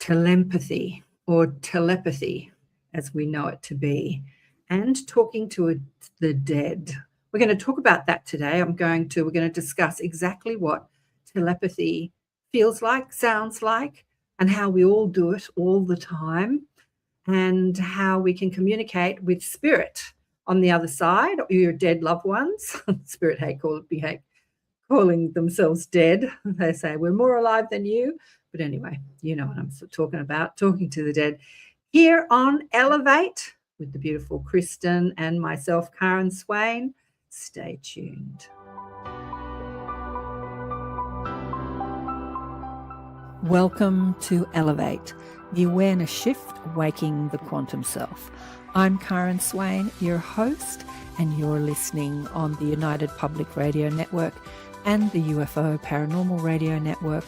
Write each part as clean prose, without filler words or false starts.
telepathy or telepathy as we know it to be, and talking to the dead. We're going to talk about that today. We're going to discuss exactly what telepathy feels like, sounds like, and how we all do it all the time, and how we can communicate with spirit on the other side, or your dead loved ones. Spirit hate calling themselves dead. They say we're more alive than you. But anyway, you know what I'm talking about, talking to the dead. Here on Elevate with the beautiful Kristen and myself, KAren Swain. Stay tuned. Welcome to Elevate, the awareness shift, waking the quantum self. I'm KAren Swain, your host, and you're listening on the United Public Radio Network and the UFO Paranormal Radio Network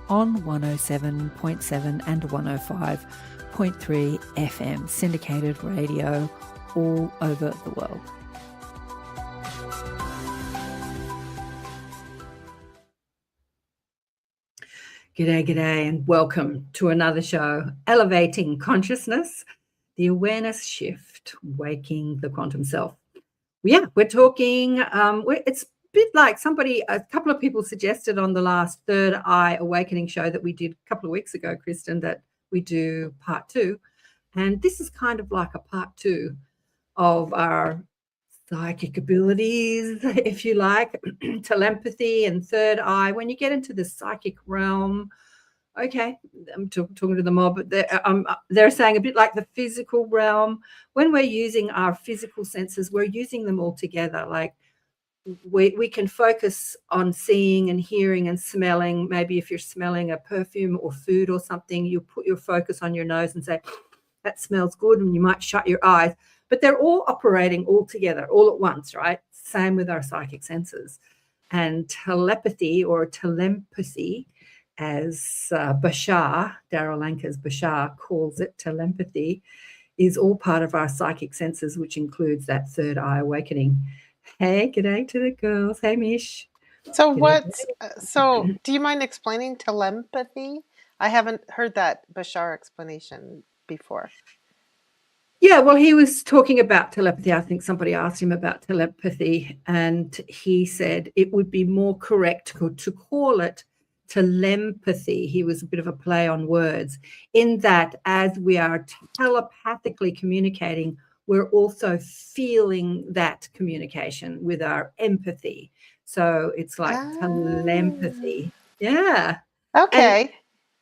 on 107.7 and 105.3 FM, syndicated radio all over the world. G'day, and welcome to another show, Elevating Consciousness, the awareness shift, waking the quantum self. Yeah, we're talking, it's a bit like a couple of people suggested on the last Third Eye Awakening show that we did a couple of weeks ago, Kristen, that we do part 2. And this is kind of like a part 2 of our psychic abilities, if you like, telepathy and third eye. When you get into the psychic realm, okay, I'm talking to the mob, but they're saying a bit like the physical realm. When we're using our physical senses, we're using them all together. Like we can focus on seeing and hearing and smelling. Maybe if you're smelling a perfume or food or something, you put your focus on your nose and say, that smells good, and you might shut your eyes. But they're all operating all together, all at once, right? Same with our psychic senses. And telepathy or telepathy, as Bashar, Darryl Anker's Bashar calls it, telepathy, is all part of our psychic senses, which includes that third eye awakening. Hey, g'day to the girls. Hey, Mish. So do you mind explaining telepathy? I haven't heard that Bashar explanation before. Yeah, well, he was talking about telepathy. I think somebody asked him about telepathy, and he said it would be more correct to call it telepathy. He was a bit of a play on words, in that as we are telepathically communicating, we're also feeling that communication with our empathy. So it's like telepathy. Yeah. Okay.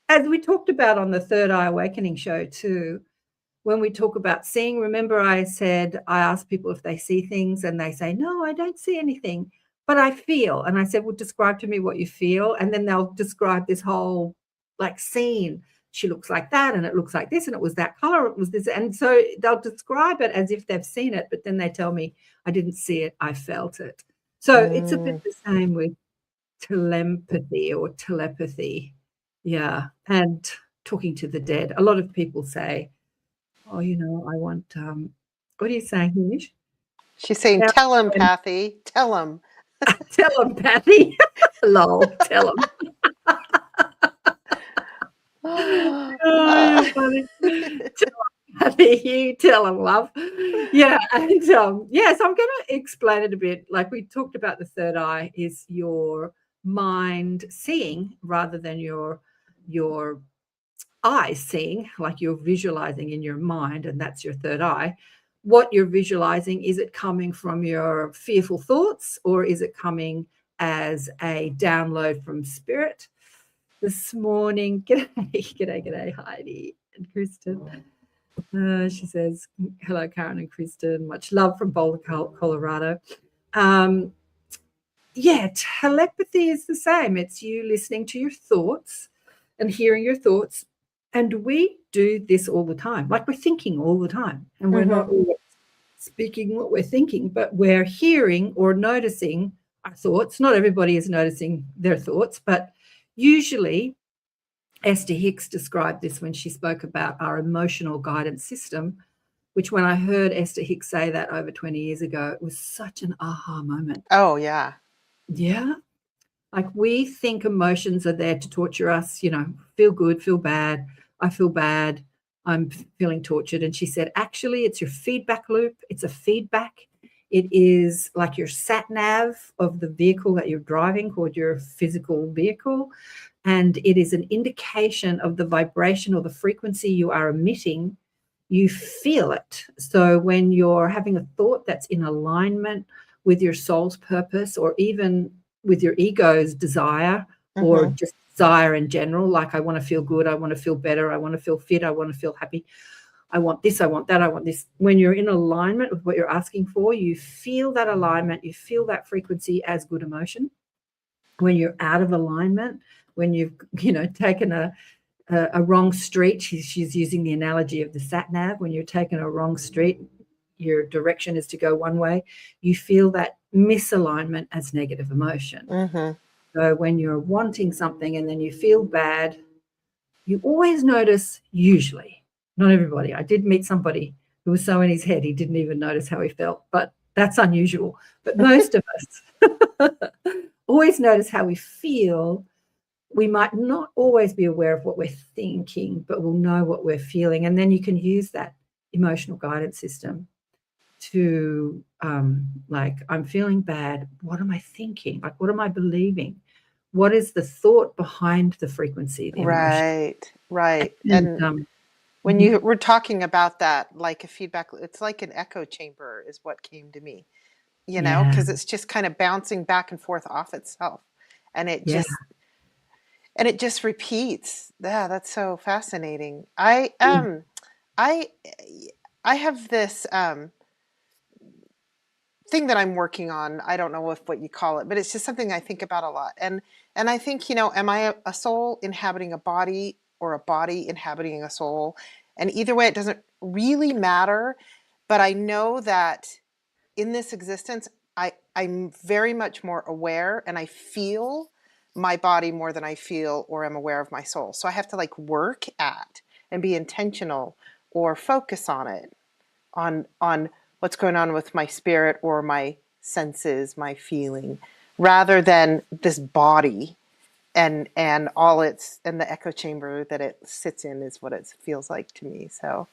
And as we talked about on the Third Eye Awakening show too, when we talk about seeing, remember I asked people if they see things, and they say, no, I don't see anything, but I feel. And I said, well, describe to me what you feel. And then they'll describe this whole like scene. She looks like that, and it looks like this, and it was that color, it was this. And so they'll describe it as if they've seen it, but then they tell me, I didn't see it, I felt it. So it's a bit the same with telepathy or telepathy. Yeah. And talking to the dead. A lot of people say, oh, I want, what are you saying, Hamish? She's saying telepathy. Tell them. Telepathy. Lol, tell them. Oh, you're funny. Telepathy, you tell them, love. Yeah, and so I'm going to explain it a bit. Like we talked about, the third eye is your mind seeing rather than your eyes seeing, like you're visualizing in your mind, and that's your third eye. What you're visualizing, is it coming from your fearful thoughts, or is it coming as a download from spirit? This morning, g'day, Heidi and Kristen. She says, hello, KAren and Kristen. Much love from Boulder, Colorado. Telepathy is the same. It's you listening to your thoughts and hearing your thoughts. And we do this all the time. Like we're thinking all the time. And we're not always speaking what we're thinking, but we're hearing or noticing our thoughts. Not everybody is noticing their thoughts, but usually Esther Hicks described this when she spoke about our emotional guidance system, which when I heard Esther Hicks say that over 20 years ago, it was such an aha moment. Oh, yeah. Yeah. Like we think emotions are there to torture us, feel good, feel bad. I feel bad. I'm feeling tortured. And she said, actually, it's your feedback loop. It's a feedback. It is like your sat nav of the vehicle that you're driving, called your physical vehicle. And it is an indication of the vibration or the frequency you are emitting. You feel it. So when you're having a thought that's in alignment with your soul's purpose, or even with your ego's desire, or just desire in general, like I want to feel good, I want to feel better, I want to feel fit, I want to feel happy, I want this, I want that, I want this. When you're in alignment with what you're asking for, you feel that alignment, you feel that frequency as good emotion. When you're out of alignment, when you've taken a wrong street, she's using the analogy of the sat nav. When you're taking a wrong street, your direction is to go one way, you feel that misalignment as negative emotion. So when you're wanting something and then you feel bad, you always notice, usually, not everybody. I did meet somebody who was so in his head he didn't even notice how he felt, but that's unusual. But most of us always notice how we feel. We might not always be aware of what we're thinking, but we'll know what we're feeling. And then you can use that emotional guidance system to like, I'm feeling bad. What am I thinking? Like, what am I believing? What is the thought behind the frequency, the emotion? Right. And when you were talking about that, like a feedback, it's like an echo chamber is what came to me, because it's just kind of bouncing back and forth off itself. And it just repeats. Yeah, that's so fascinating. I have this thing that I'm working on. I don't know what you call it, but it's just something I think about a lot. And I think, am I a soul inhabiting a body, or a body inhabiting a soul? And either way, it doesn't really matter. But I know that in this existence, I'm very much more aware, and I feel my body more than I feel or am aware of my soul. So I have to like work at and be intentional or focus on it, on what's going on with my spirit or my senses, my feeling, rather than this body and all its, and the echo chamber that it sits in is what it feels like to me. So,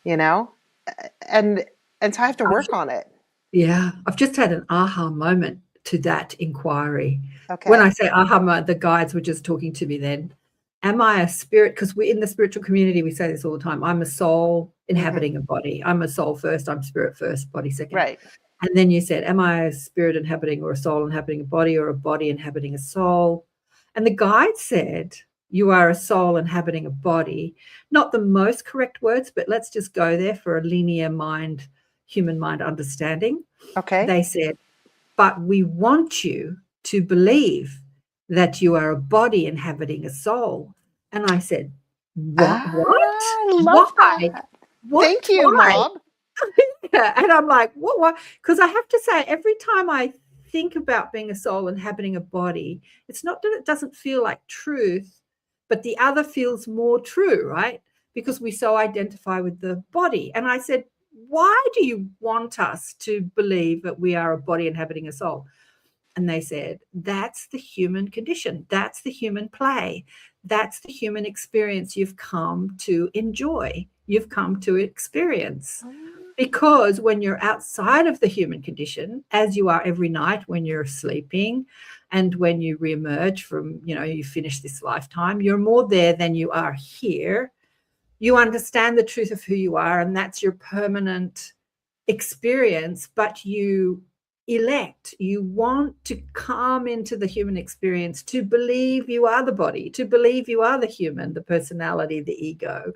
and so I have to work on it. Yeah, I've just had an aha moment to that inquiry. Okay. When I say aha moment, the guides were just talking to me then. Am I a spirit? Because we in the spiritual community, we say this all the time. I'm a soul inhabiting a body. I'm a soul first. I'm spirit first, body second. Right. And then you said, am I a spirit inhabiting, or a soul inhabiting a body, or a body inhabiting a soul? And the guide said, you are a soul inhabiting a body. Not the most correct words, but let's just go there for a linear mind, human mind understanding. Okay. They said, but we want you to believe that you are a body inhabiting a soul. And I said, what? I love that. Thank you, Mom. And I'm like, what? Because I have to say, every time I think about being a soul inhabiting a body, it's not that it doesn't feel like truth, but the other feels more true, right? Because we so identify with the body. And I said, why do you want us to believe that we are a body inhabiting a soul? And they said, that's the human condition. That's the human play. That's the human experience you've come to enjoy. You've come to experience. Because when you're outside of the human condition, as you are every night when you're sleeping and when you reemerge from, you finish this lifetime, you're more there than you are here. You understand the truth of who you are, and that's your permanent experience, but you want to come into the human experience to believe you are the body, to believe you are the human, the personality, the ego.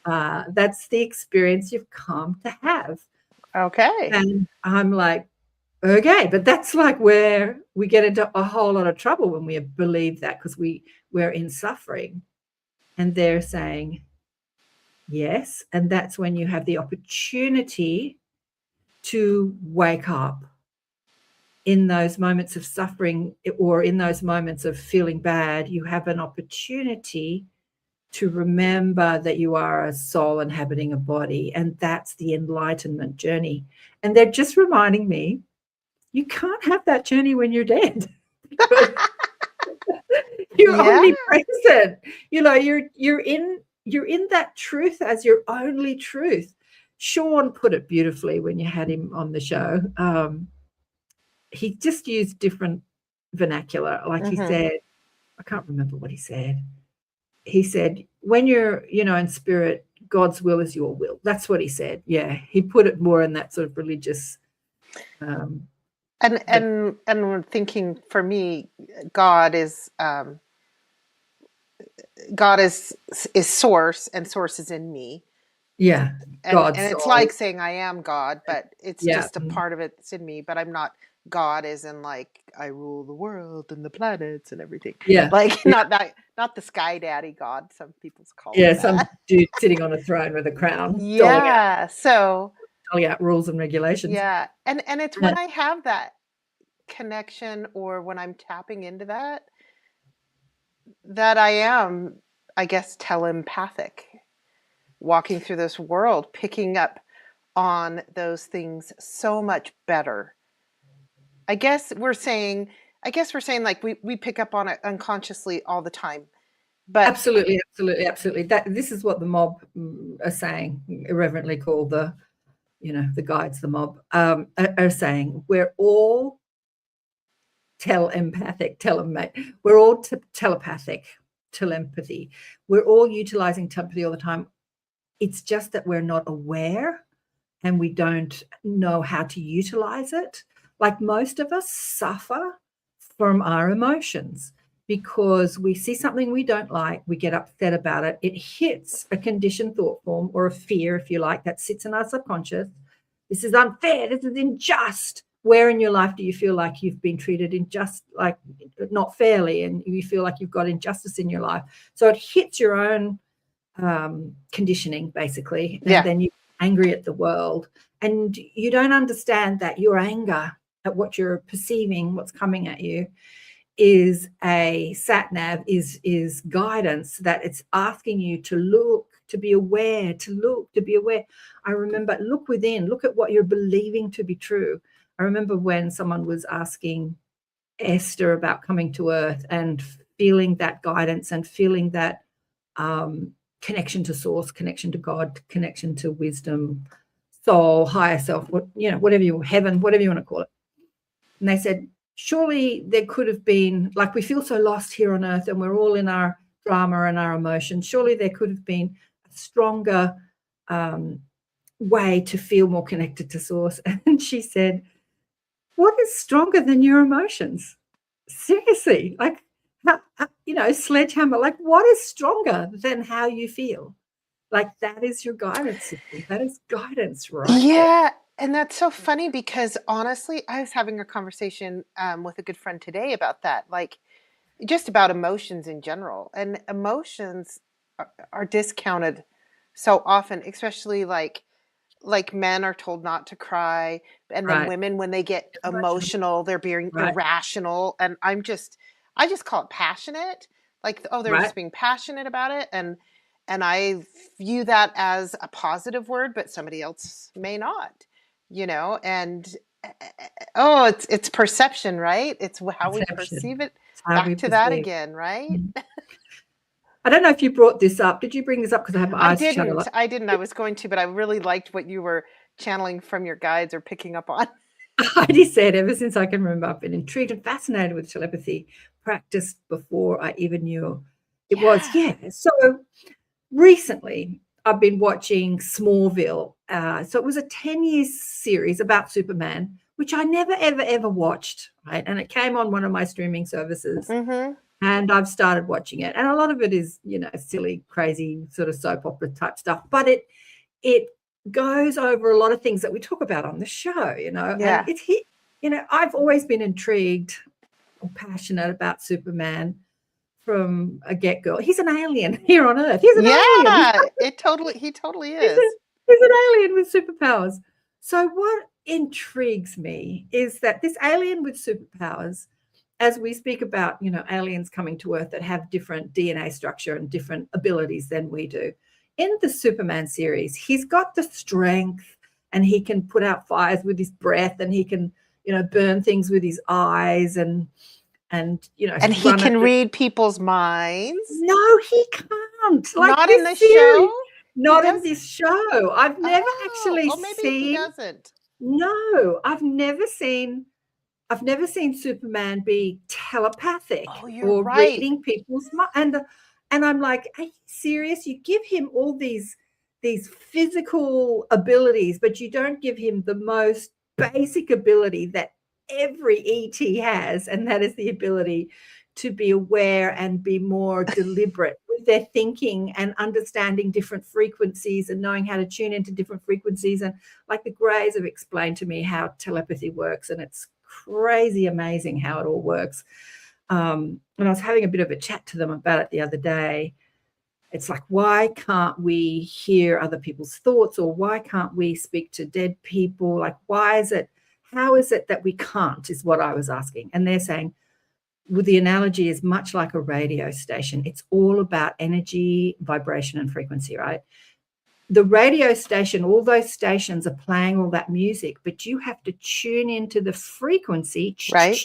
That's the experience you've come to have. Okay. And I'm like, okay, but that's like where we get into a whole lot of trouble when we believe that, because we're in suffering. And they're saying, yes, and that's when you have the opportunity to wake up in those moments of suffering, or in those moments of feeling bad. You have an opportunity to remember that you are a soul inhabiting a body, and that's the enlightenment journey. And they're just reminding me, you can't have that journey when you're dead. You're omnipresent. You're in you're in that truth as your only truth. Sean put it beautifully when you had him on the show. He just used different vernacular. Like he said, I can't remember what he said. He said, when you're, in spirit, God's will is your will. That's what he said. Yeah. He put it more in that sort of religious. And thinking, for me, God is source, and source is in me. Yeah. And it's like saying I am God, but it's just a part of it that's in me, but I'm not God as in like I rule the world and the planets and everything. Yeah. Like not the sky daddy God, some people call it. Yeah, some dude sitting on a throne with a crown. Yeah. Doling out rules and regulations. Yeah. And it's when I have that connection, or when I'm tapping into that I am, I guess, telepathic, walking through this world, picking up on those things so much better. I guess we're saying like we pick up on it unconsciously all the time. But absolutely. This is what the mob are saying, irreverently called the guides, the mob, are saying we're all telepathic. We're all telepathic, telepathy. We're all utilizing telepathy all the time. It's just that we're not aware and we don't know how to utilize it. Like most of us suffer from our emotions because we see something we don't like, we get upset about it. It hits a conditioned thought form or a fear, if you like, that sits in our subconscious. This is unfair. This is unjust. Where in your life do you feel like you've been treated not fairly, and you feel like you've got injustice in your life? So it hits your own conditioning, basically, and then you're angry at the world, and you don't understand that your anger at what you're perceiving, what's coming at you, is a sat nav, is guidance, that it's asking you to look, to be aware, to be aware. I remember, look within, look at what you're believing to be true. I remember when someone was asking Esther about coming to Earth and feeling that guidance and feeling that connection to source, connection to God, connection to wisdom, soul, higher self, heaven, whatever you want to call it. And they said, surely there could have been, like, we feel so lost here on Earth and we're all in our drama and our emotions. Surely there could have been a stronger way to feel more connected to source. And she said, what is stronger than your emotions? Seriously, like, sledgehammer, like, what is stronger than how you feel? Like, that is your guidance system. That is guidance, right? Yeah. And that's so funny because honestly, I was having a conversation with a good friend today about that, like just about emotions in general. And emotions are discounted so often, especially like men are told not to cry, and then women, when they get emotional, they're being irrational. And I just call it passionate. Like, they're just being passionate about it. And I view that as a positive word, but somebody else may not, and it's perception, right? It's how we perceive it. Back to that again, right? Mm-hmm. I don't know if you brought this up. Did you bring this up? Because I have my eyes shut. I didn't. I was going to, but I really liked what you were channeling from your guides or picking up on. Heidi said, ever since I can remember, I've been intrigued and fascinated with telepathy, practiced before I even knew it was. Yeah. So recently, I've been watching Smallville. So it was a 10-year series about Superman, which I never, ever watched, right? And it came on one of my streaming services. Mm-hmm. And I've started watching it. And a lot of it is, silly, crazy sort of soap opera type stuff. But it goes over a lot of things that we talk about on the show, Yeah. And I've always been intrigued or passionate about Superman from a get-go. He's an alien here on Earth. He's an alien. He totally is. He's an alien with superpowers. So what intrigues me is that this alien with superpowers, as we speak about, aliens coming to Earth that have different DNA structure and different abilities than we do. In the Superman series, he's got the strength and he can put out fires with his breath and he can, burn things with his eyes and he can read people's minds. No, he can't. can't. Like Not in this the series, show? He not in does? this show. I've never Oh, actually oh, maybe he seen. doesn't. No, I've never seen Superman be telepathic Oh, you're or right. reading people's mind. And I'm like, are you serious? You give him all these physical abilities, but you don't give him the most basic ability that every ET has, and that is the ability to be aware and be more deliberate with their thinking and understanding different frequencies and knowing how to tune into different frequencies. And like the Greys have explained to me how telepathy works, and it's crazy amazing how it all works. And I was having a bit of a chat to them about it the other day. It's like, why can't we hear other people's thoughts, or why can't we speak to dead people? Like, how is it that we can't, is what I was asking. And they're saying, well, the analogy is much like a radio station. It's all about energy, vibration, and frequency, right? The radio station, all those stations are playing all that music, but you have to tune into the frequency. Right.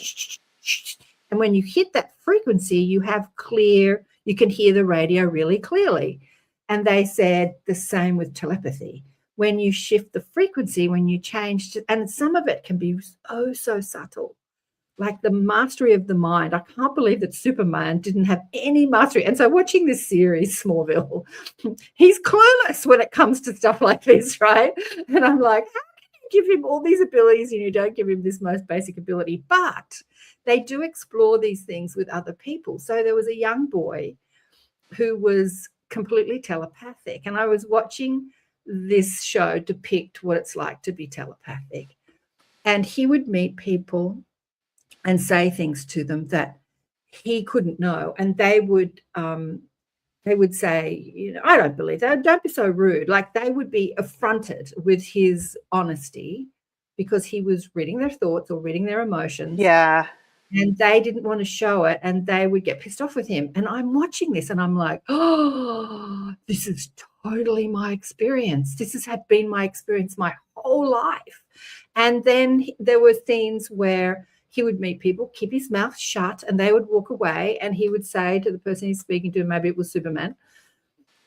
And when you hit that frequency, you can hear the radio really clearly. And they said the same with telepathy. When you shift the frequency, when you change, and some of it can be so subtle, like the mastery of the mind. I can't believe that Superman didn't have any mastery. And so watching this series, Smallville, he's clueless when it comes to stuff like this, right? And I'm like, how can you give him all these abilities and you don't give him this most basic ability? But they do explore these things with other people. So there was a young boy who was completely telepathic, and I was watching this show depict what it's like to be telepathic. And he would meet people and say things to them that he couldn't know, and they would say, I don't believe that, don't be so rude. Like, they would be affronted with his honesty because he was reading their thoughts or reading their emotions. Yeah. And they didn't want to show it, and they would get pissed off with him. And I'm watching this and I'm like, oh, this is totally my experience. This has been my experience my whole life. And then there were scenes where he would meet people, keep his mouth shut, and they would walk away, and he would say to the person he's speaking to, maybe it was Superman,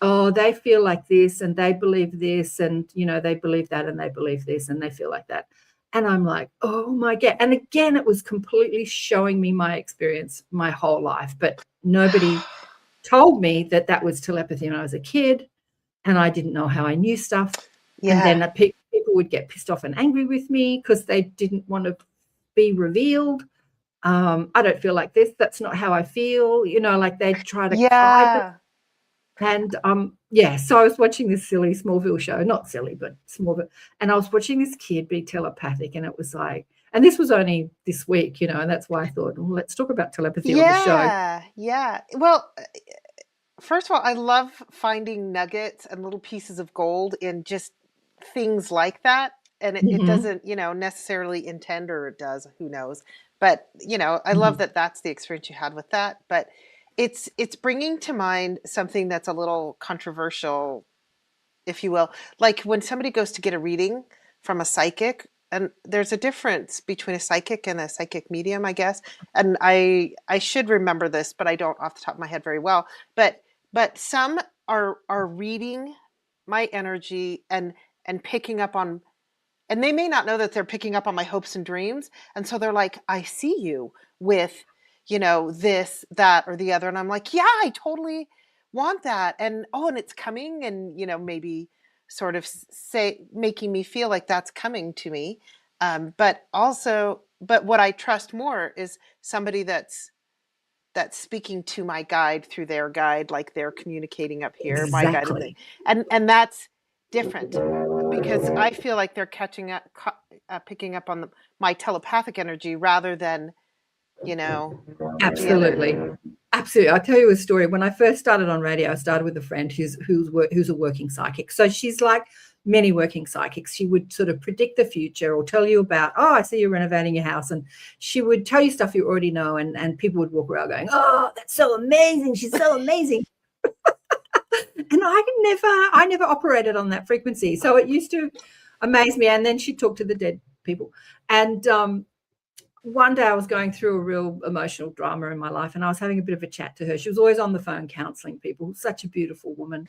oh, they feel like this and they believe this, and, they believe that and they believe this and they feel like that. And I'm like, oh my God. And again, it was completely showing me my experience my whole life. But nobody told me that that was telepathy when I was a kid, and I didn't know how I knew stuff. Yeah. And then people would get pissed off and angry with me because they didn't want to be revealed. I don't feel like this. That's not how I feel. Like they try to hide it. And so I was watching this silly Smallville show, not silly, but Smallville. And I was watching this kid be telepathic, and it was like, and this was only this week, and that's why I thought, well, let's talk about telepathy on the show. Yeah. Well, first of all, I love finding nuggets and little pieces of gold in just things like that. And it doesn't, necessarily intend, or it does, who knows. But, I love that that's the experience you had with that. But it's bringing to mind something that's a little controversial, if you will. Like when somebody goes to get a reading from a psychic, and there's a difference between a psychic and a psychic medium, I guess. And I should remember this, but I don't off the top of my head very well. But some are reading my energy and picking up on, and they may not know that they're picking up on my hopes and dreams. And so they're like, I see you with, this, that, or the other. And I'm like, yeah, I totally want that. And, and it's coming, and, maybe sort of making me feel like that's coming to me. But what I trust more is somebody that's speaking to my guide through their guide, like they're communicating up here, Exactly. my guide. And that's different, because I feel like they're picking up on my telepathic energy rather than, Absolutely. Absolutely. I'll tell you a story. When I first started on radio, I started with a friend who's a working psychic. So she's like many working psychics. She would sort of predict the future or tell you about, I see you're renovating your house. And she would tell you stuff you already know. And people would walk around going, oh, that's so amazing. She's so amazing. And I never operated on that frequency. So it used to amaze me. And then she'd talk to the dead people. And one day I was going through a real emotional drama in my life, and I was having a bit of a chat to her. She was always on the phone counseling people, such a beautiful woman.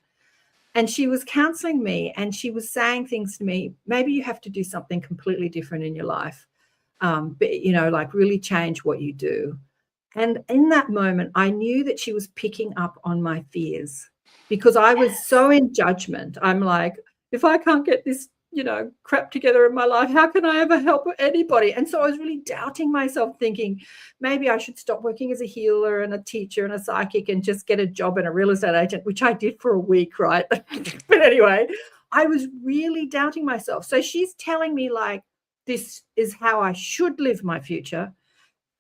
And she was counseling me, and she was saying things to me, maybe you have to do something completely different in your life, but, like really change what you do. And in that moment, I knew that she was picking up on my fears because I was so in judgment. I'm like, if I can't get this, crap together in my life, how can I ever help anybody? And so I was really doubting myself, thinking maybe I should stop working as a healer and a teacher and a psychic and just get a job and a real estate agent, which I did for a week, right? But anyway, I was really doubting myself. So she's telling me, like, this is how I should live my future.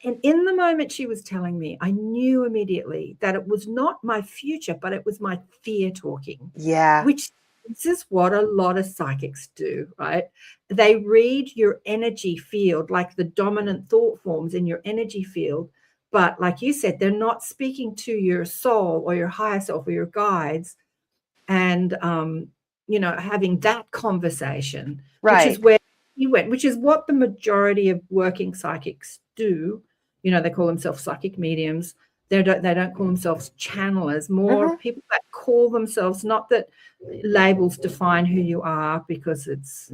And in the moment she was telling me, I knew immediately that it was not my future, but it was my fear talking. Yeah. Which this is what a lot of psychics do, right? They read your energy field, like the dominant thought forms in your energy field. But like you said, they're not speaking to your soul or your higher self or your guides and, having that conversation, which is Right. where you went, which is what the majority of working psychics do. They call themselves psychic mediums. They don't call themselves channelers. More people that call themselves, not that labels define who you are, because it's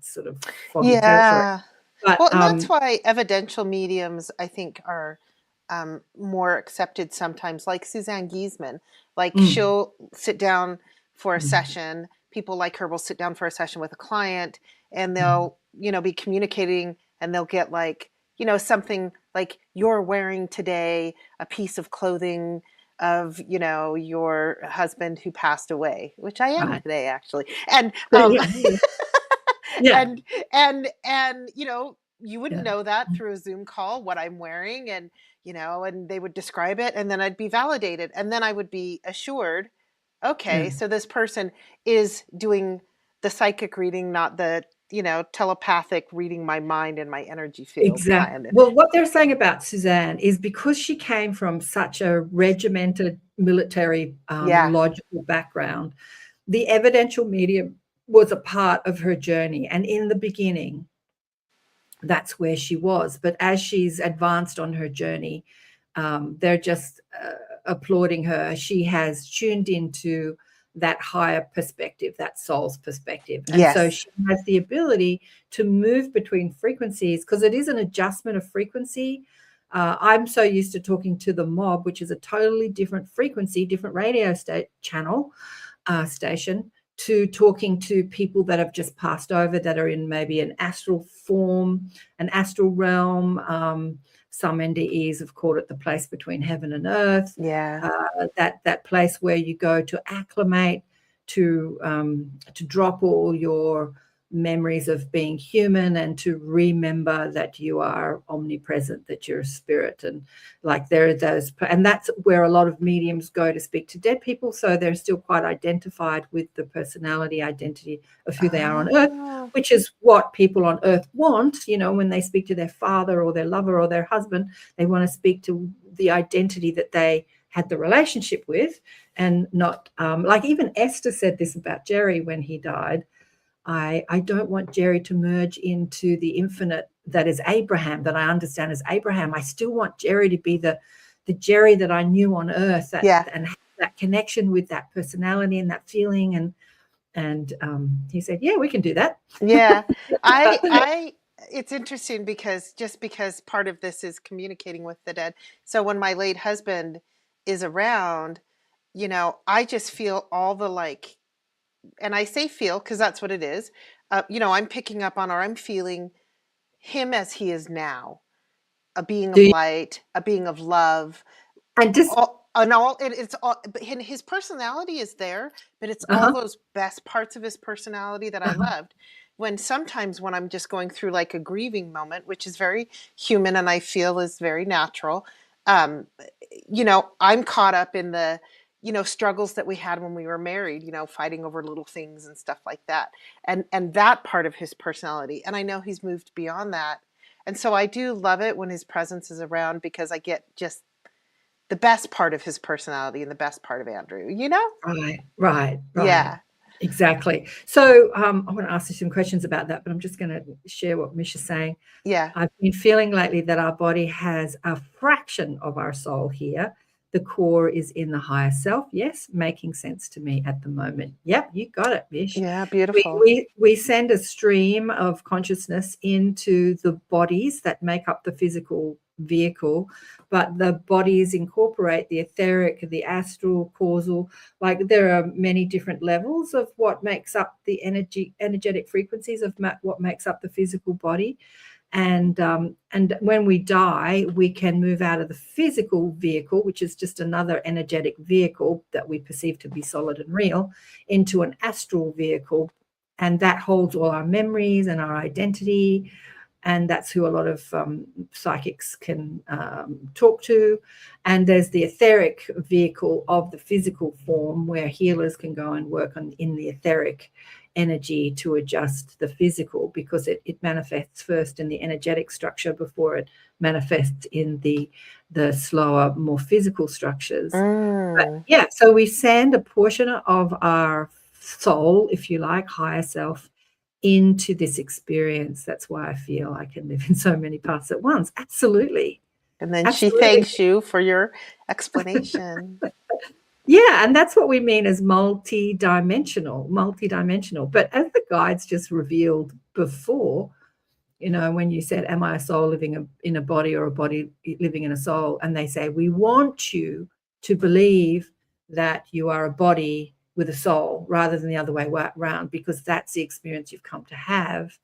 sort of foggy territory. Yeah. But Well, and that's why evidential mediums, I think, are more accepted sometimes. Like Suzanne Giesman, like she'll sit down for a session. People like her will sit down for a session with a client, and they'll, be communicating, and they'll get like, something like, you're wearing today a piece of clothing of, your husband who passed away, which I am right. today, actually. And Yeah. and you wouldn't Yeah. know that through a Zoom call, what I'm wearing, and and they would describe it, and then I'd be validated, and then I would be assured, okay, so this person is doing the psychic reading, not the telepathic reading my mind and my energy field Exactly. kind of. Well, what they're saying about Suzanne is because she came from such a regimented military Yeah. logical background, the evidential medium was a part of her journey. And in the beginning, that's where she was. But as she's advanced on her journey, they're just applauding her. She has tuned into that higher perspective, that soul's perspective. And so Yes. she has the ability to move between frequencies, because it is an adjustment of frequency. I'm so used to talking to the mob, which is a totally different frequency, different radio channel station, to talking to people that have just passed over, that are in maybe an astral form, an astral realm. Some NDEs have called it the place between heaven and earth. Yeah. That place where you go to acclimate, to drop all your memories of being human, and to remember that you are omnipresent, that you're a spirit. And like there are those, and that's where a lot of mediums go to speak to dead people, so they're still quite identified with the personality identity of who they are on earth, which is what people on earth want. When they speak to their father or their lover or their husband, they want to speak to the identity that they had the relationship with, and not like even Esther said this about Jerry when he died. I don't want Jerry to merge into the infinite that is Abraham, that I understand as Abraham. I still want Jerry to be the Jerry that I knew on earth, and have that connection with that personality and that feeling. And he said, yeah, we can do that. Yeah. I it's interesting because part of this is communicating with the dead. So when my late husband is around, I just feel all the, like, and I say feel because that's what it is. I'm picking up on, or I'm feeling him as he is now, a being of light, a being of love. And just It's all, but his personality is there, but it's all those best parts of his personality that I loved. Sometimes when I'm just going through like a grieving moment, which is very human and I feel is very natural, I'm caught up in the, struggles that we had when we were married, fighting over little things and stuff like that. And that part of his personality. And I know he's moved beyond that. And so I do love it when his presence is around, because I get just the best part of his personality and the best part of Andrew, Right. Yeah. Exactly. So I want to ask you some questions about that, but I'm just going to share what Mish is saying. Yeah. I've been feeling lately that our body has a fraction of our soul here. The core is in the higher self. Yes, making sense to me at the moment. Yep, you got it, Mish. Yeah, beautiful. We send a stream of consciousness into the bodies that make up the physical vehicle, but the bodies incorporate the etheric, the astral, causal. Like there are many different levels of what makes up the energetic frequencies of what makes up the physical body. And when we die, we can move out of the physical vehicle, which is just another energetic vehicle that we perceive to be solid and real, into an astral vehicle, and that holds all our memories and our identity. And that's who a lot of psychics can talk to. And there's the etheric vehicle of the physical form, where healers can go and work in the etheric energy to adjust the physical, because it manifests first in the energetic structure before it manifests in the slower, more physical structures. But yeah, so we send a portion of our soul, if you like, higher self, into this experience. That's why I feel I can live in so many paths at once. Absolutely. And then Absolutely. she thanks you for your explanation. Yeah, and that's what we mean as multi-dimensional. But as the guides just revealed before, when you said, am I a soul living in a body, or a body living in a soul? And they say, we want you to believe that you are a body with a soul rather than the other way around, because that's the experience you've come to have.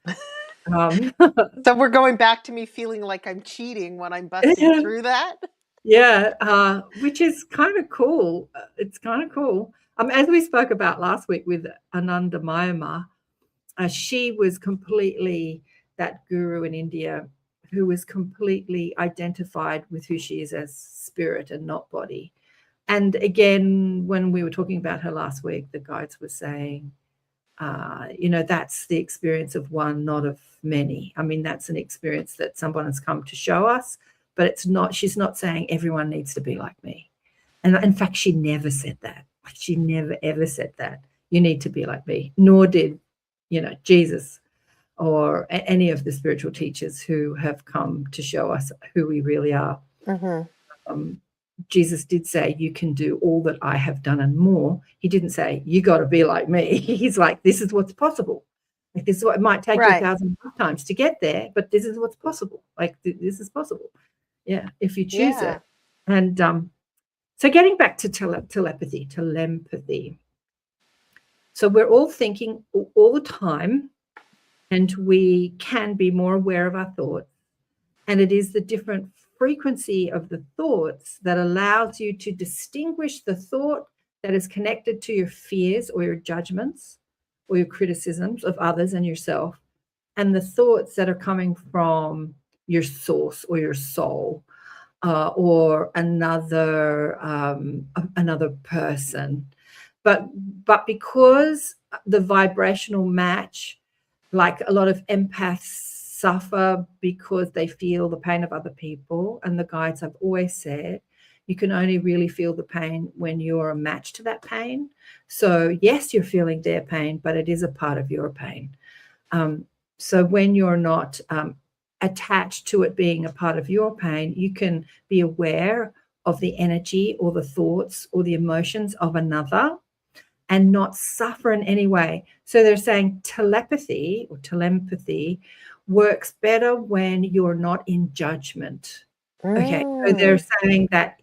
So we're going back to me feeling like I'm cheating when I'm busting through that? Yeah, which is kind of cool. It's kind of cool. As we spoke about last week with Ananda Mayama, she was completely that guru in India who was completely identified with who she is as spirit and not body. And again, when we were talking about her last week, the guides were saying, that's the experience of one, not of many. I mean, that's an experience that someone has come to show us, but it's not, she's not saying everyone needs to be like me. And in fact, she never said that. She never, ever said that. You need to be like me, nor did, Jesus or any of the spiritual teachers who have come to show us who we really are. Mm-hmm. Jesus did say, you can do all that I have done and more. He didn't say, you got to be like me. He's like, this is what's possible. Like, this is what it might take you 1,000 lifetimes to get there, but this is what's possible. Like, this is possible. Yeah, if you choose it. And so getting back to telepathy. So we're all thinking all the time, and we can be more aware of our thoughts. And it is the different frequency of the thoughts that allows you to distinguish the thought that is connected to your fears or your judgments or your criticisms of others and yourself, and the thoughts that are coming from your source or your soul, or another person. But because the vibrational match, like a lot of empaths suffer because they feel the pain of other people, and the guides have always said, you can only really feel the pain when you're a match to that pain. So yes, you're feeling their pain, but it is a part of your pain. So when you're not attached to it being a part of your pain, you can be aware of the energy or the thoughts or the emotions of another and not suffer in any way. So they're saying telepathy works better when you're not in judgment. Okay, so they're saying that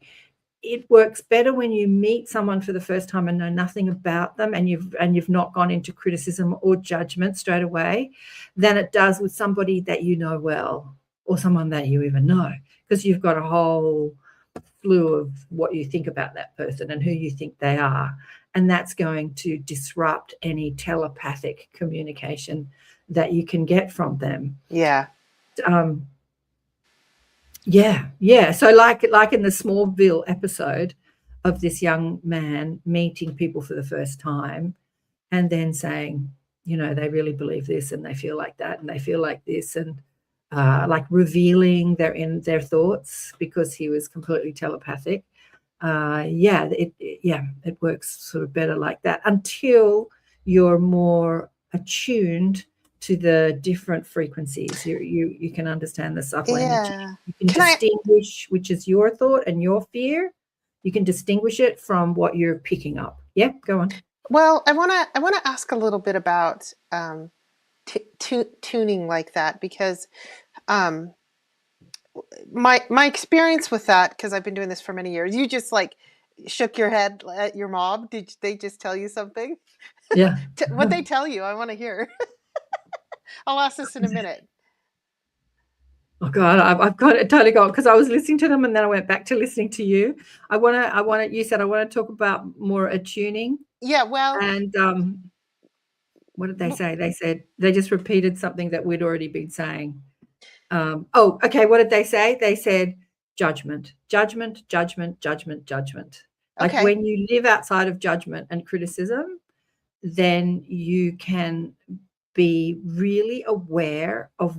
it works better when you meet someone for the first time and know nothing about them, and you've not gone into criticism or judgment straight away, than it does with somebody that you know well, or someone that you even know, because you've got a whole slew of what you think about that person and who you think they are, and that's going to disrupt any telepathic communication that you can get from them. Yeah. So like in the Smallville episode of this young man meeting people for the first time and then saying, they really believe this and they feel like that and they feel like this, and like revealing their thoughts because he was completely telepathic. It works sort of better like that until you're more attuned to the different frequencies. You can understand the subtle energy. Yeah. You can Can I distinguish which is your thought and your fear. You can distinguish it from what you're picking up. Yeah, go on. Well, I wanna ask a little bit about tuning like that, because um, my experience with that, because I've been doing this for many years. You just like shook your head at your mom. Did they just tell you something? Yeah. What they tell you? I want to hear. I'll ask this in a minute. Oh God, I've got it totally gone because I was listening to them and then I went back to listening to you. You said I want to talk about more attuning. Yeah. Well. And what did they say? They said they just repeated something that we'd already been saying. Okay. What did they say? They said judgment, judgment, judgment, judgment, judgment. Like Okay. when you live outside of judgment and criticism, then you can be really aware of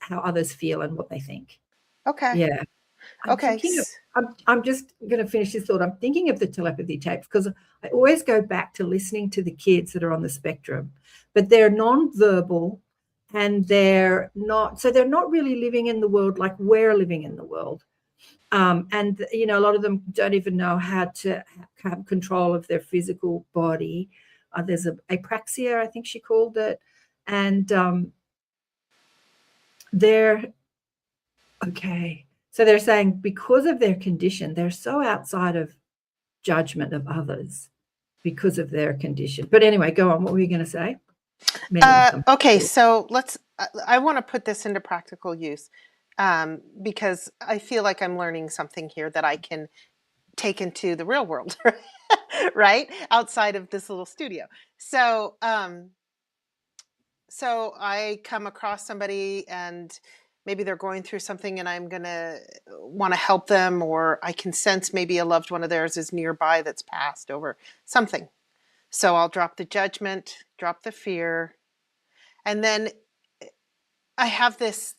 how others feel and what they think. Okay. Yeah. Okay. I'm just going to finish this thought. I'm thinking of the telepathy tapes because I always go back to listening to the kids that are on the spectrum, but they're non-verbal and they're not really living in the world like we're living in the world. And a lot of them don't even know how to have control of their physical body. There's apraxia, I think she called it, and they're okay. So they're saying because of their condition, they're so outside of judgment of others because of their condition. But anyway, go on. What were you going to say? Okay, so I want to put this into practical use, because I feel like I'm learning something here that I can take into the real world, right? Outside of this little studio. So I come across somebody and maybe they're going through something and I'm going to want to help them, or I can sense maybe a loved one of theirs is nearby that's passed over something. So I'll drop the judgment, drop the fear, and then I have this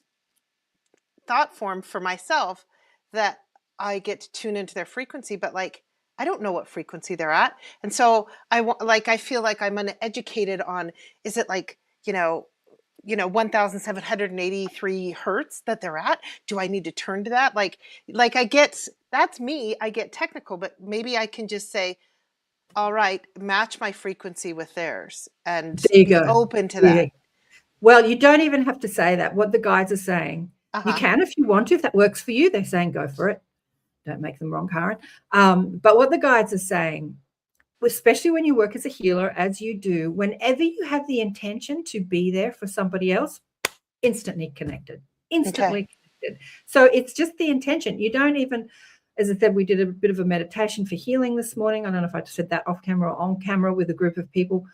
thought form for myself that I get to tune into their frequency, but like I don't know what frequency they're at. And so I feel like I'm uneducated on, is it like, 1783 hertz that they're at? Do I need to turn to that? Like that's me. I get technical, but maybe I can just say, all right, match my frequency with theirs and be open to that. Well, you don't even have to say that. What the guides are saying, you Uh-huh. can if you want to. If that works for you, they're saying go for it. Don't make them wrong, Karen. But what the guides are saying, especially when you work as a healer, as you do, whenever you have the intention to be there for somebody else, instantly connected. Connected. So it's just the intention. You don't even, as I said, we did a bit of a meditation for healing this morning. I don't know if I said that off camera or on camera with a group of people.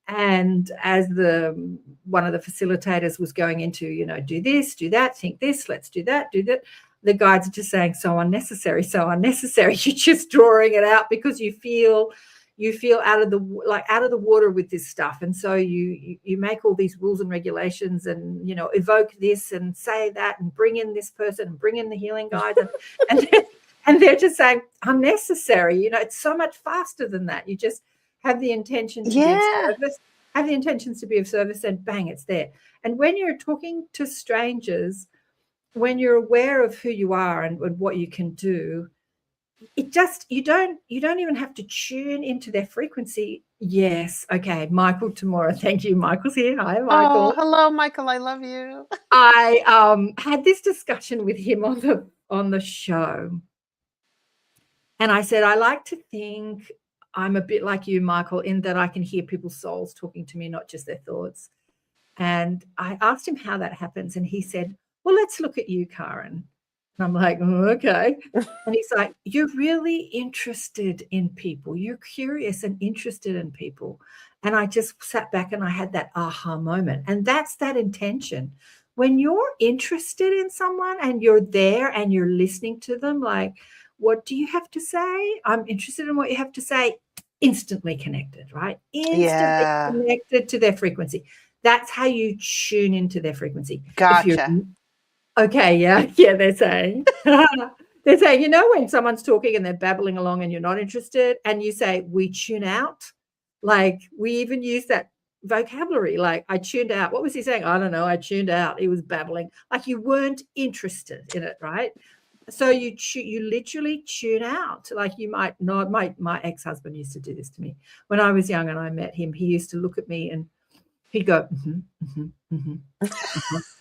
And as one of the facilitators was going into, do this, do that, think this, let's do that, the guides are just saying so unnecessary. You're just drawing it out because you feel out of the water with this stuff, and so you make all these rules and regulations, and evoke this and say that, and bring in this person and bring in the healing guides, and they're just saying unnecessary. It's so much faster than that. You just have the intention to be of service, have the intentions to be of service, and bang, it's there. And when you're talking to strangers, when you're aware of who you are and what you can do, it just you don't even have to tune into their frequency. Yes. Okay. Michael Tamora. Thank you. Michael's here. Hi, Michael. Oh, hello, Michael. I love you. I had this discussion with him on the show. And I said, I like to think I'm a bit like you, Michael, in that I can hear people's souls talking to me, not just their thoughts. And I asked him how that happens. And he said, well, let's look at you, Karen. And I'm like, oh, okay. And he's like, you're really interested in people. You're curious and interested in people. And I just sat back and I had that aha moment. And that's that intention. When you're interested in someone and you're there and you're listening to them, like, what do you have to say? I'm interested in what you have to say. Instantly connected, right? Instantly connected to their frequency. That's how you tune into their frequency. Gotcha. Okay, yeah, they're saying. They're saying, when someone's talking and they're babbling along and you're not interested, and you say, we tune out, Like we even use that vocabulary. Like I tuned out. What was he saying? I don't know. I tuned out. He was babbling. Like you weren't interested in it, right? So you literally tune out. Like you might not. My ex-husband used to do this to me when I was young and I met him. He used to look at me and he'd go,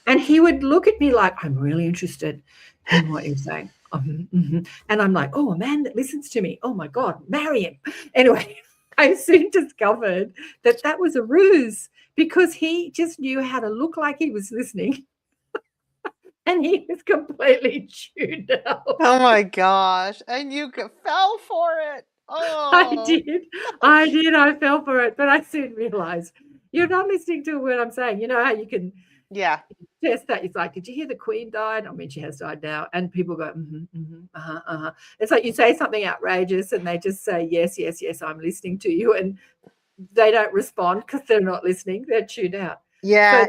and he would look at me like, I'm really interested in what you're saying. And I'm like, oh, a man that listens to me. Oh my God, marry him. Anyway, I soon discovered that that was a ruse because he just knew how to look like he was listening. And he was completely tuned out. Oh my gosh. And you fell for it. Oh. I did. I fell for it. But I soon realized you're not listening to what I'm saying. You know how you can test that? It's like, did you hear the Queen died? I mean, she has died now. And people go, It's like you say something outrageous and they just say, yes, yes, yes, I'm listening to you. And they don't respond because they're not listening. They're tuned out. Yeah.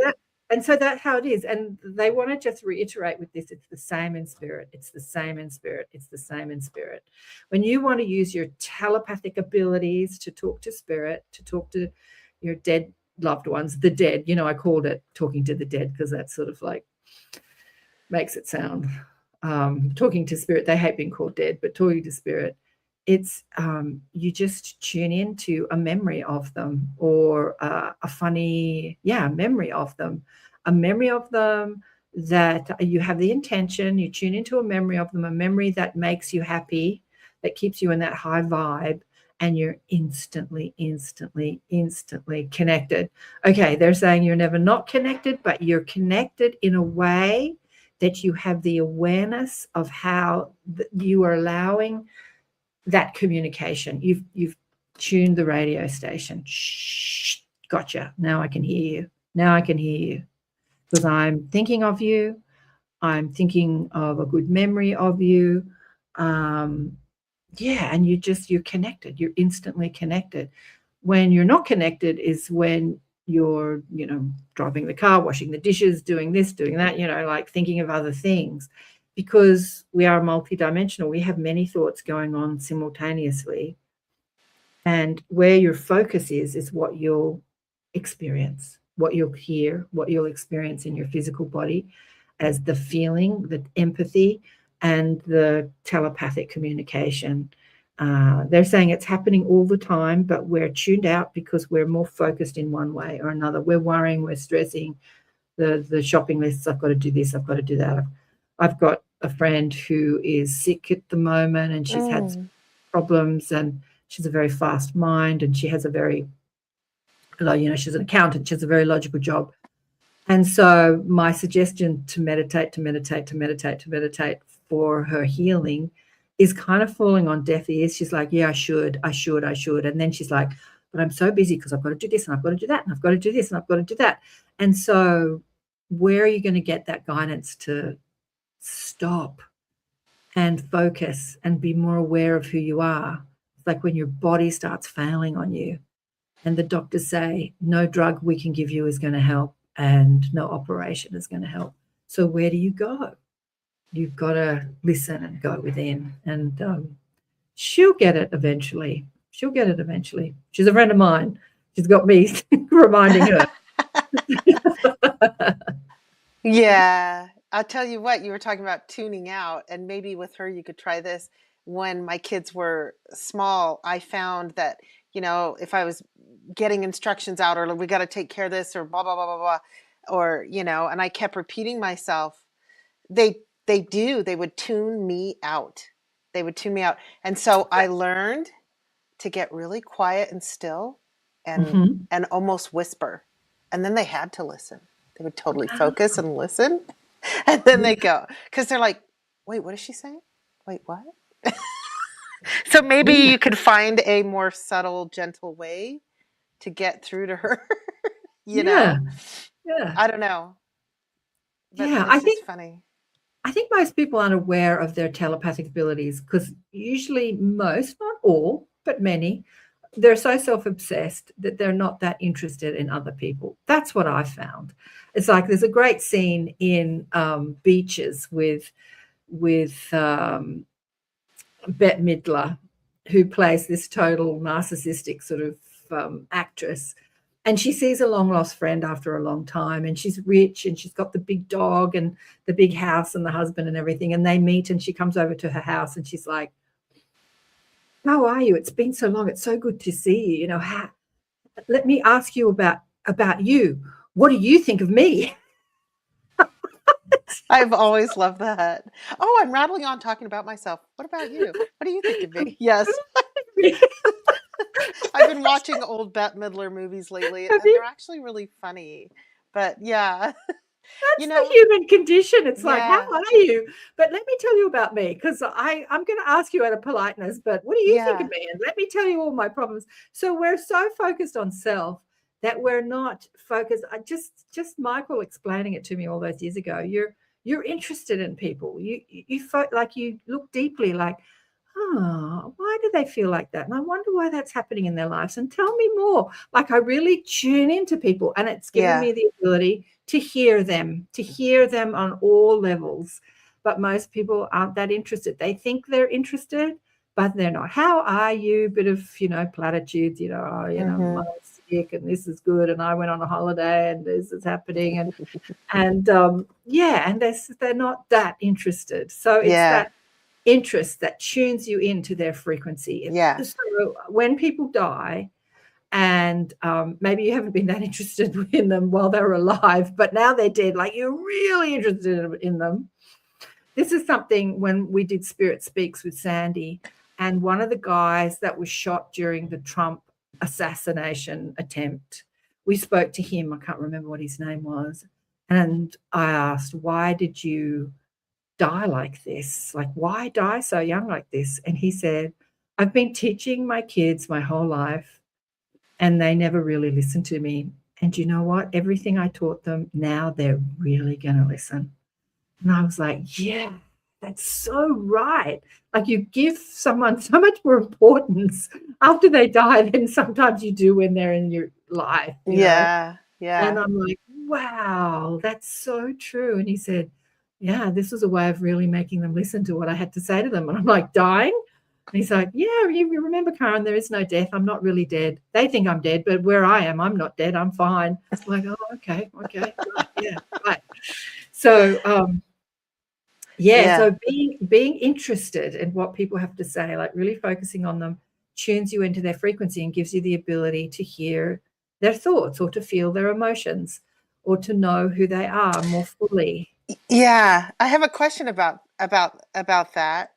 So that's how it is. And they want to just reiterate with this. It's the same in spirit. It's the same in spirit. It's the same in spirit. When you want to use your telepathic abilities to talk to spirit, to talk to your dead loved ones, the dead, I called it talking to the dead because that sort of like makes it sound talking to spirit. They hate being called dead, but talking to spirit, it's you just tune into a memory of them or a funny memory of them, that you have the intention, you tune into a memory of them, a memory that makes you happy, that keeps you in that high vibe, and you're instantly connected. Okay, they're saying you're never not connected, but you're connected in a way that you have the awareness of how you are allowing that communication. You've tuned the radio station. Shh, gotcha. Now I can hear you. Because I'm thinking of you. I'm thinking of a good memory of you. And you're connected. You're instantly connected. When you're not connected is when you're, driving the car, washing the dishes, doing this, doing that, like thinking of other things. Because we are multidimensional, we have many thoughts going on simultaneously. And where your focus is what you'll experience, what you'll hear, what you'll experience in your physical body as the feeling, the empathy, and the telepathic communication. They're saying it's happening all the time, but we're tuned out because we're more focused in one way or another. We're worrying, we're stressing, the shopping lists, I've got to do this, I've got to do that. I've got a friend who is sick at the moment and she's had some problems, and she's a very fast mind, and she has a very, she's an accountant, she has a very logical job. And so my suggestion to meditate for her healing is kind of falling on deaf ears. She's like, yeah, I should. And then she's like, but I'm so busy because I've got to do this and I've got to do that and I've got to do this and I've got to do that. And so where are you going to get that guidance to stop and focus and be more aware of who you are? It's like when your body starts failing on you and the doctors say, no drug we can give you is going to help and no operation is going to help. So where do you go? You've got to listen and go within, and she'll get it eventually. She's a friend of mine. She's got me reminding her. Yeah. I'll tell you what, you were talking about tuning out, and maybe with her you could try this. When my kids were small, I found that, if I was getting instructions out, or we got to take care of this, or blah, blah, blah, blah, blah, or, and I kept repeating myself, they would tune me out. And so I learned to get really quiet and still and almost whisper. And then they had to listen. They would totally focus and listen. And then they go, because they're like, wait, what is she saying? Wait, what? So maybe you could find a more subtle, gentle way to get through to her. Yeah. I don't know. But I think funny. I think most people aren't aware of their telepathic abilities because usually most, not all, but many, they're so self-obsessed that they're not that interested in other people. That's what I found. It's like there's a great scene in Beaches with Bette Midler, who plays this total narcissistic sort of actress. And she sees a long lost friend after a long time, and she's rich and she's got the big dog and the big house and the husband and everything. And they meet, and she comes over to her house and she's like, "How are you? It's been so long. It's so good to see you. You know, let me ask you about you. What do you think of me?" I've always loved that. Oh, I'm rattling on talking about myself. What about you? What do you think of me? Yes. I've been watching old Bette Midler movies lately, and they're actually really funny. But yeah, you That's the know, human condition. It's like, how yeah, are you? But let me tell you about me, because I'm going to ask you out of politeness, but what do you think of yeah, me? And let me tell you all my problems. So we're so focused on self that we're not focused. I just Michael explaining it to me all those years ago. You're interested in people. Like you look deeply, like, oh, why do they feel like that? And I wonder why that's happening in their lives. And tell me more. Like I really tune into people, and it's given yeah, me the ability to hear them on all levels. But most people aren't that interested. They think they're interested, but they're not. How are you? Bit of, platitudes, mm-hmm. mom's sick and this is good. And I went on a holiday and this is happening. And yeah, and they're not that interested. So it's Yeah, that interest that tunes you into their frequency. yeah, So when people die, and maybe you haven't been that interested in them while they were alive, but now they're dead, like you're really interested in them. This is something when we did Spirit Speaks with Sandy, and one of the guys that was shot during the Trump assassination attempt, we spoke to him. I can't remember what his name was. And I asked, why did you die like this? Like, why die so young like this? And he said, I've been teaching my kids my whole life, and they never really listened to me. And you know what? Everything I taught them, now they're really going to listen. And I was like, yeah, that's so right. Like you give someone so much more importance after they die than sometimes you do when they're in your life, yeah, And yeah. I'm like, wow, that's so true. And he said, yeah, this was a way of really making them listen to what I had to say to them. And I'm like, dying? And he's like, yeah, you remember, Karen, there is no death. I'm not really dead. They think I'm dead, but where I am, I'm not dead. I'm fine. I'm like, oh, okay, right, yeah, right. So, yeah, Yeah, so being interested in what people have to say, like really focusing on them, tunes you into their frequency and gives you the ability to hear their thoughts or to feel their emotions or to know who they are more fully. yeah. I have a question about that.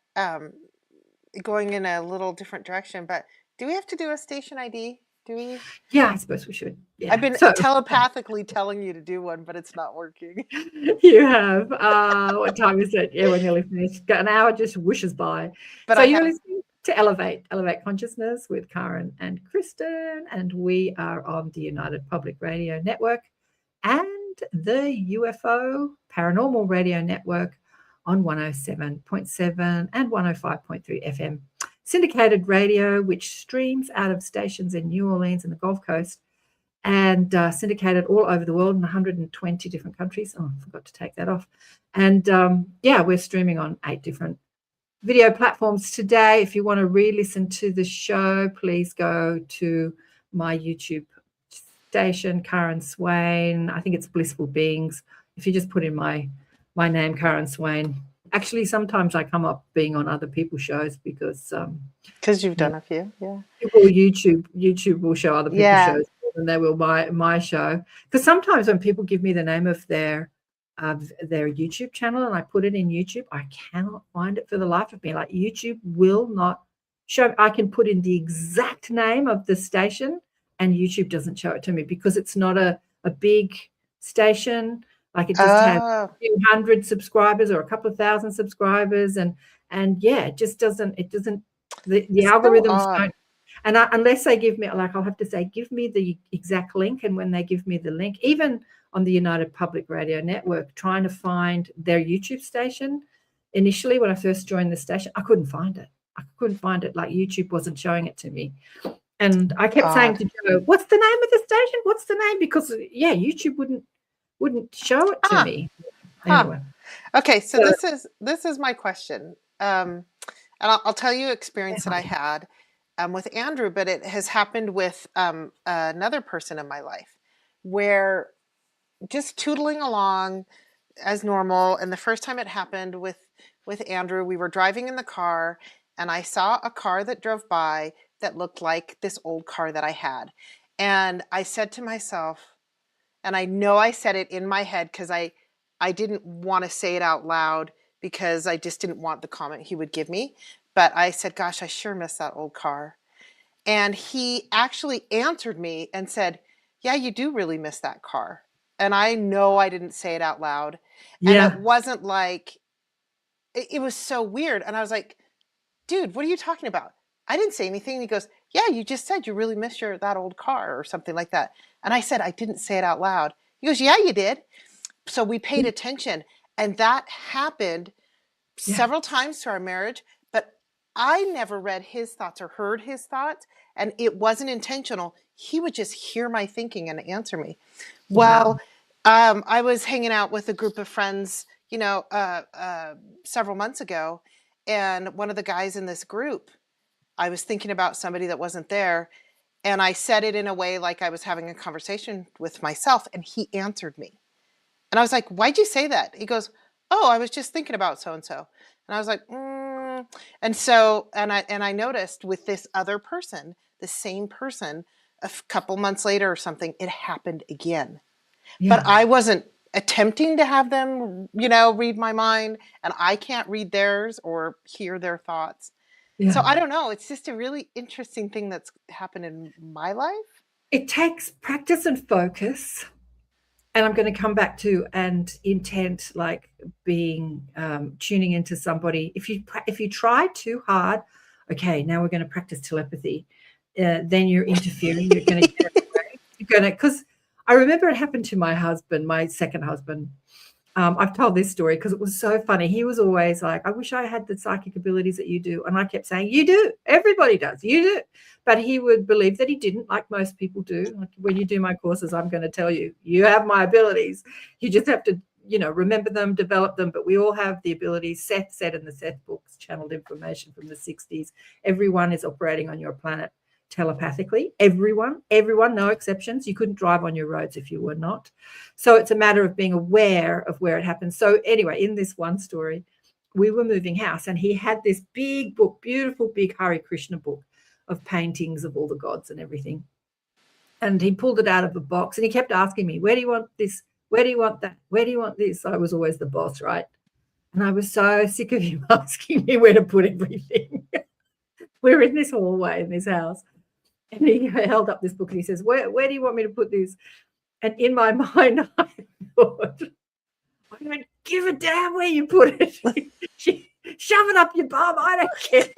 Going in a little different direction, but do we have to do a station ID? Do we? Yeah, I suppose we should. I've Yeah. been So telepathically telling you to do one, but it's not working. you have, what time is it? Yeah, we're nearly finished. Got an hour just whooshes by. But So I you're have, listening to Elevate Consciousness with Karen and Kristen, and we are on the United Public Radio Network and the UFO Paranormal Radio Network on 107.7 and 105.3 FM. Syndicated radio, which streams out of stations in New Orleans and the Gulf Coast, and syndicated all over the world in 120 different countries. Oh, I forgot to take that off. And yeah, we're streaming on 8 different video platforms today. If you want to re-listen to the show, please go to my YouTube station, KAren Swain. I think it's Blissful Beings. If you just put in my name, KAren Swain. Actually, sometimes I come up being on other people's shows because because you've done a few, yeah, well, YouTube will show other people's yeah. shows more than they will my show. Because sometimes when people give me the name of their YouTube channel and I put it in YouTube, I cannot find it for the life of me. Like YouTube will not show. I can put in the exact name of the station, and YouTube doesn't show it to me because it's not a big station. Like it just has Oh, a few hundred subscribers or a couple of thousand subscribers, and yeah, it just doesn't. It doesn't. The so algorithms odd. don't, and unless they give me, like, I'll have to say, give me the exact link. And when they give me the link, even on the United Public Radio Network, trying to find their YouTube station, initially when I first joined the station, I couldn't find it. Like YouTube wasn't showing it to me. And I kept saying Odd. to Joe, what's the name of the station? What's the name? Because, yeah, YouTube wouldn't show it to Huh. me. Huh. Anyway, Okay, so so this is my question. And I'll tell you an experience that I had. with Andrew, but it has happened with another person in my life, where just tootling along as normal. And the first time it happened with Andrew, we were driving in the car, and I saw a car that drove by that looked like this old car that I had. And I said to myself, and I know I said it in my head because I didn't want to say it out loud because I just didn't want the comment he would give me. But I said, gosh, I sure miss that old car. And he actually answered me and said, yeah, you do really miss that car. And I know I didn't say it out loud. And it Yeah. wasn't like, it was so weird. And I was like, dude, what are you talking about? I didn't say anything. And he goes, yeah, you just said you really miss that old car or something like that. And I said, I didn't say it out loud. He goes, yeah, you did. So we paid attention. And that happened Yeah. several times to our marriage, but I never read his thoughts or heard his thoughts, and it wasn't intentional. He would just hear my thinking and answer me. Wow. Well, I was hanging out with a group of friends, several months ago, and one of the guys in this group, I was thinking about somebody that wasn't there, and I said it in a way like I was having a conversation with myself, and he answered me. And I was like, why'd you say that? He goes, oh, I was just thinking about so and so. And I was like, And so, and I noticed with this other person, the same person, a couple months later or something, it happened again. But Yeah. I wasn't attempting to have them, read my mind, and I can't read theirs or hear their thoughts. So Yeah. I don't know. It's just a really interesting thing that's happened in my life. It takes practice and focus. And I'm going to come back to and intent, like being tuning into somebody. If you try too hard, okay, now we're going to practice telepathy. Then you're interfering. You're going to get it away. You're going to, because I remember it happened to my husband, my second husband. I've told this story because it was so funny. He was always like, I wish I had the psychic abilities that you do. And I kept saying, you do. Everybody does. You do. But he would believe that he didn't, like most people do. Like when you do my courses, I'm going to tell you, you have my abilities. You just have to, remember them, develop them. But we all have the abilities. Seth said in the Seth books, channeled information from the 60s, everyone is operating on your planet telepathically. Everyone, no exceptions. You couldn't drive on your roads if you were not. So it's a matter of being aware of where it happens. So anyway, in this one story, we were moving house and he had this big book, beautiful big Hare Krishna book of paintings of all the gods and everything. And he pulled it out of a box and he kept asking me, where do you want this? Where do you want that? Where do you want this? I was always the boss, right? And I was so sick of him asking me where to put everything. We're in this hallway in this house. And he held up this book and he says, where do you want me to put this? And in my mind, I thought, I don't give a damn where you put it. Shove it up your bum. I don't care.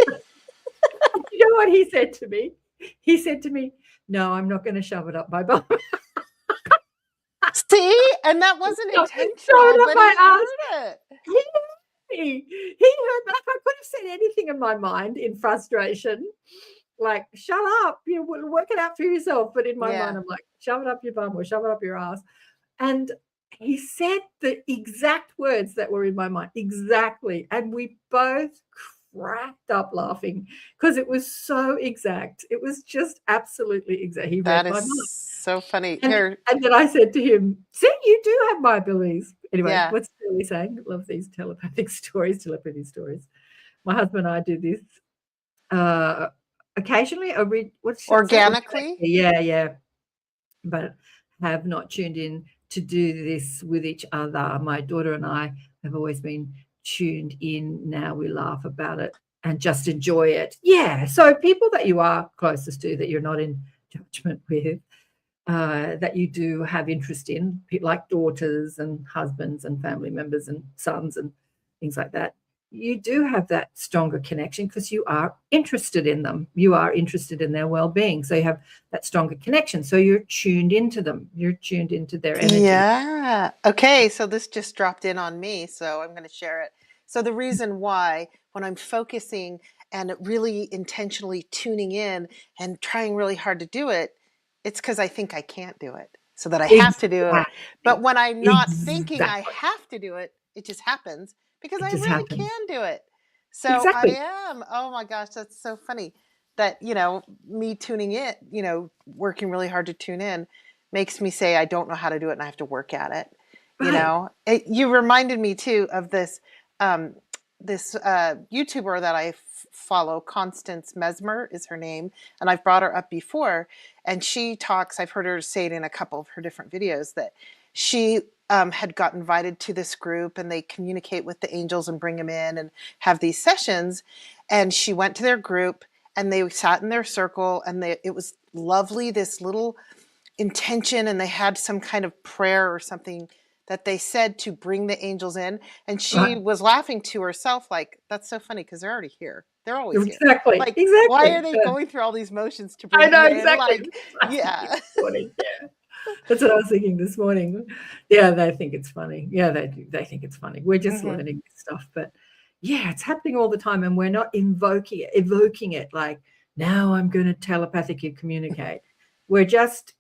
You know what he said to me? He said to me, no, I'm not going to shove it up my bum. See? And that wasn't Shove it intentional, up but my he ass. heard it. He heard that. I could have said anything in my mind in frustration. Like, shut up, work it out for yourself. But in my mind, I'm like, shove it up your bum or shove it up your ass. And he said the exact words that were in my mind. Exactly. And we both cracked up laughing because it was so exact. It was just absolutely exact. He read my mind. So funny. And then I said to him, see, you do have my abilities. Anyway, what's Shirley saying? I love these telepathy stories. My husband and I do this occasionally. Organically? Yeah. But have not tuned in to do this with each other. My daughter and I have always been tuned in. Now we laugh about it and just enjoy it. Yeah. So people that you are closest to, that you're not in judgment with, that you do have interest in, like daughters and husbands and family members and sons and things like that, you do have that stronger connection because you are interested in them. You are interested in their well-being. So you have that stronger connection. So you're tuned into them. You're tuned into their energy. Yeah. Okay. So this just dropped in on me. So I'm going to share it. So the reason why, when I'm focusing and really intentionally tuning in and trying really hard to do it, it's because I think I can't do it. So that I have to do it. But when I'm not thinking I have to do it, it just happens. Because I really can do it. So I am. Oh my gosh, that's so funny. that, me tuning in, working really hard to tune in makes me say, I don't know how to do it and I have to work at it. Right. You reminded me too of this, YouTuber that I follow, Constance Mesmer is her name. And I've brought her up before, and she talks, I've heard her say it in a couple of her different videos, that she had got invited to this group and they communicate with the angels and bring them in and have these sessions. And she went to their group and they sat in their circle and it was lovely, this little intention, and they had some kind of prayer or something that they said to bring the angels in. And she Right. was laughing to herself like, that's so funny because they're already here. They're always here. Exactly. Like, why Exactly. are they going through all these motions to I bring know them in? exactly. Like, yeah. Yeah. That's what I was thinking this morning. Yeah, they think it's funny. Yeah, they do. They think it's funny. We're just Mm-hmm. learning this stuff, but yeah, it's happening all the time, and we're not evoking it like, now I'm going to telepathically communicate. We're just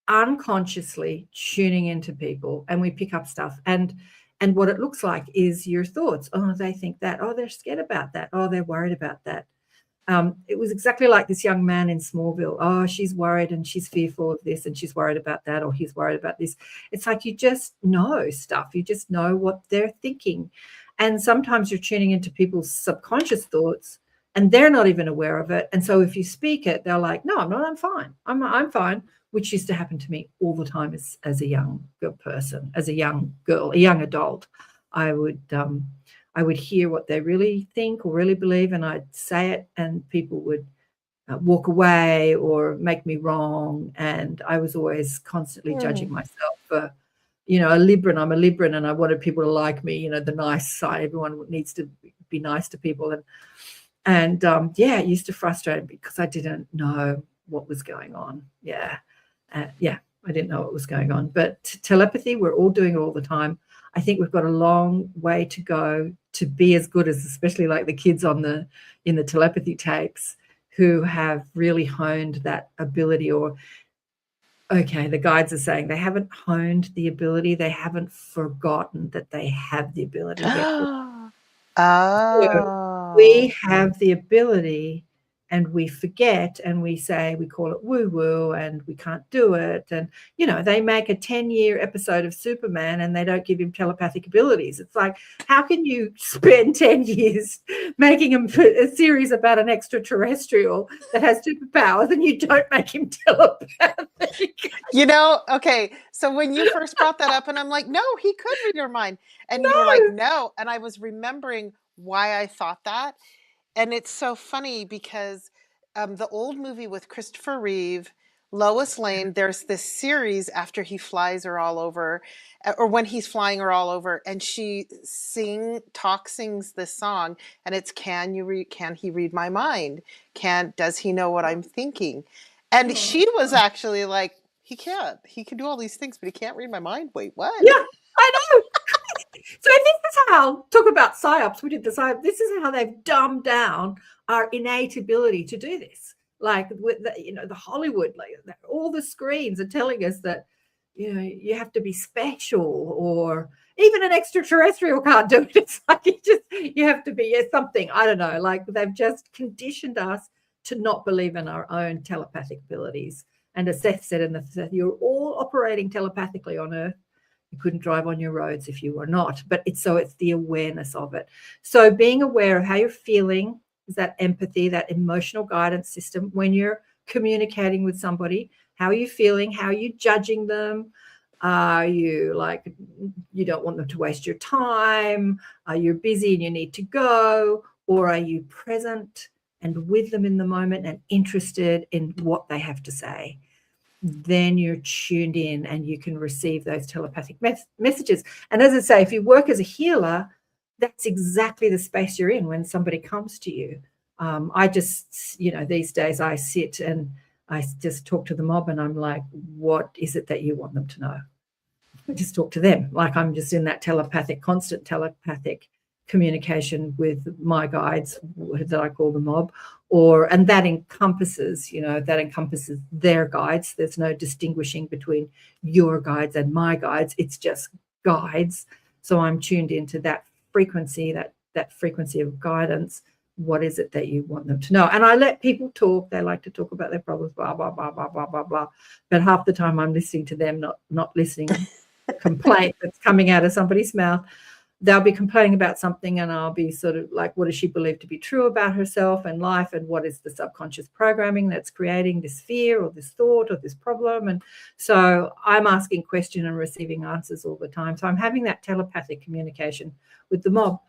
unconsciously tuning into people, and we pick up stuff, and what it looks like is your thoughts. Oh, they think that. Oh, they're scared about that. Oh, they're worried about that. It was exactly like this young man in Smallville. Oh, she's worried and she's fearful of this and she's worried about that, or he's worried about this. It's like you just know stuff. You just know what they're thinking. And sometimes you're tuning into people's subconscious thoughts and they're not even aware of it. And so if you speak it, they're like, no, I'm not, I'm fine. I'm fine, which used to happen to me all the time as a young person, as a young girl, a young adult. I would hear what they really think or really believe, and I'd say it, and people would walk away or make me wrong. And I was always constantly judging myself for, a Libran. I'm a Libran, and I wanted people to like me, the nice side. Everyone needs to be nice to people. And yeah, it used to frustrate me because I didn't know what was going on. Yeah. I didn't know what was going on. But telepathy, we're all doing it all the time. I think we've got a long way to go to be as good as, especially like the kids in the telepathy tapes, who have really honed that ability. Or, okay, the guides are saying they haven't honed the ability, they haven't forgotten that they have the ability. So we have the ability, and we forget, and we say, we call it woo-woo, and we can't do it. And, they make a 10-year episode of Superman and they don't give him telepathic abilities. It's like, how can you spend 10 years making a series about an extraterrestrial that has superpowers and you don't make him telepathic? Okay, so when you first brought that up, and I'm like, no, he could read your mind. And you were like, no. And I was remembering why I thought that. And it's so funny because the old movie with Christopher Reeve, Lois Lane, there's this series after he flies her all over, or when he's flying her all over, and she sings this song, and it's can he read my mind? Does he know what I'm thinking? And she was actually like, he can't. He can do all these things, but he can't read my mind. Wait, what? Yeah, I know. So I think that's how, talk about psyops, we did the psyops. This is how they've dumbed down our innate ability to do this. Like with the Hollywood, like all the screens are telling us that, you have to be special, or even an extraterrestrial can't do it. It's like you have to be something, I don't know, like they've just conditioned us to not believe in our own telepathic abilities. And as Seth said, you're all operating telepathically on Earth. You couldn't drive on your roads if you were not. But it's the awareness of it. So being aware of how you're feeling is that empathy, that emotional guidance system. When you're communicating with somebody, how are you feeling? How are you judging them? Are you like, you don't want them to waste your time? Are you busy and you need to go? Or are you present and with them in the moment and interested in what they have to say? Then you're tuned in and you can receive those telepathic messages. And as I say, if you work as a healer, that's exactly the space you're in when somebody comes to you. I just, these days I sit and I just talk to the mob and I'm like, what is it that you want them to know? I just talk to them. Like I'm just in that constant telepathic communication with my guides that I call the mob, and that encompasses their guides. There's no distinguishing between your guides and my guides. It's just guides. So I'm tuned into that frequency, that frequency of guidance what is it that you want them to know? And I let people talk. They like to talk about their problems, blah, blah, blah, blah, blah, blah, blah. But half the time I'm listening to them, not listening to the complaint that's coming out of somebody's mouth. They'll be complaining about something and I'll be sort of like, what does she believe to be true about herself and life? And what is the subconscious programming that's creating this fear or this thought or this problem? And so I'm asking questions and receiving answers all the time. So I'm having that telepathic communication with the mob.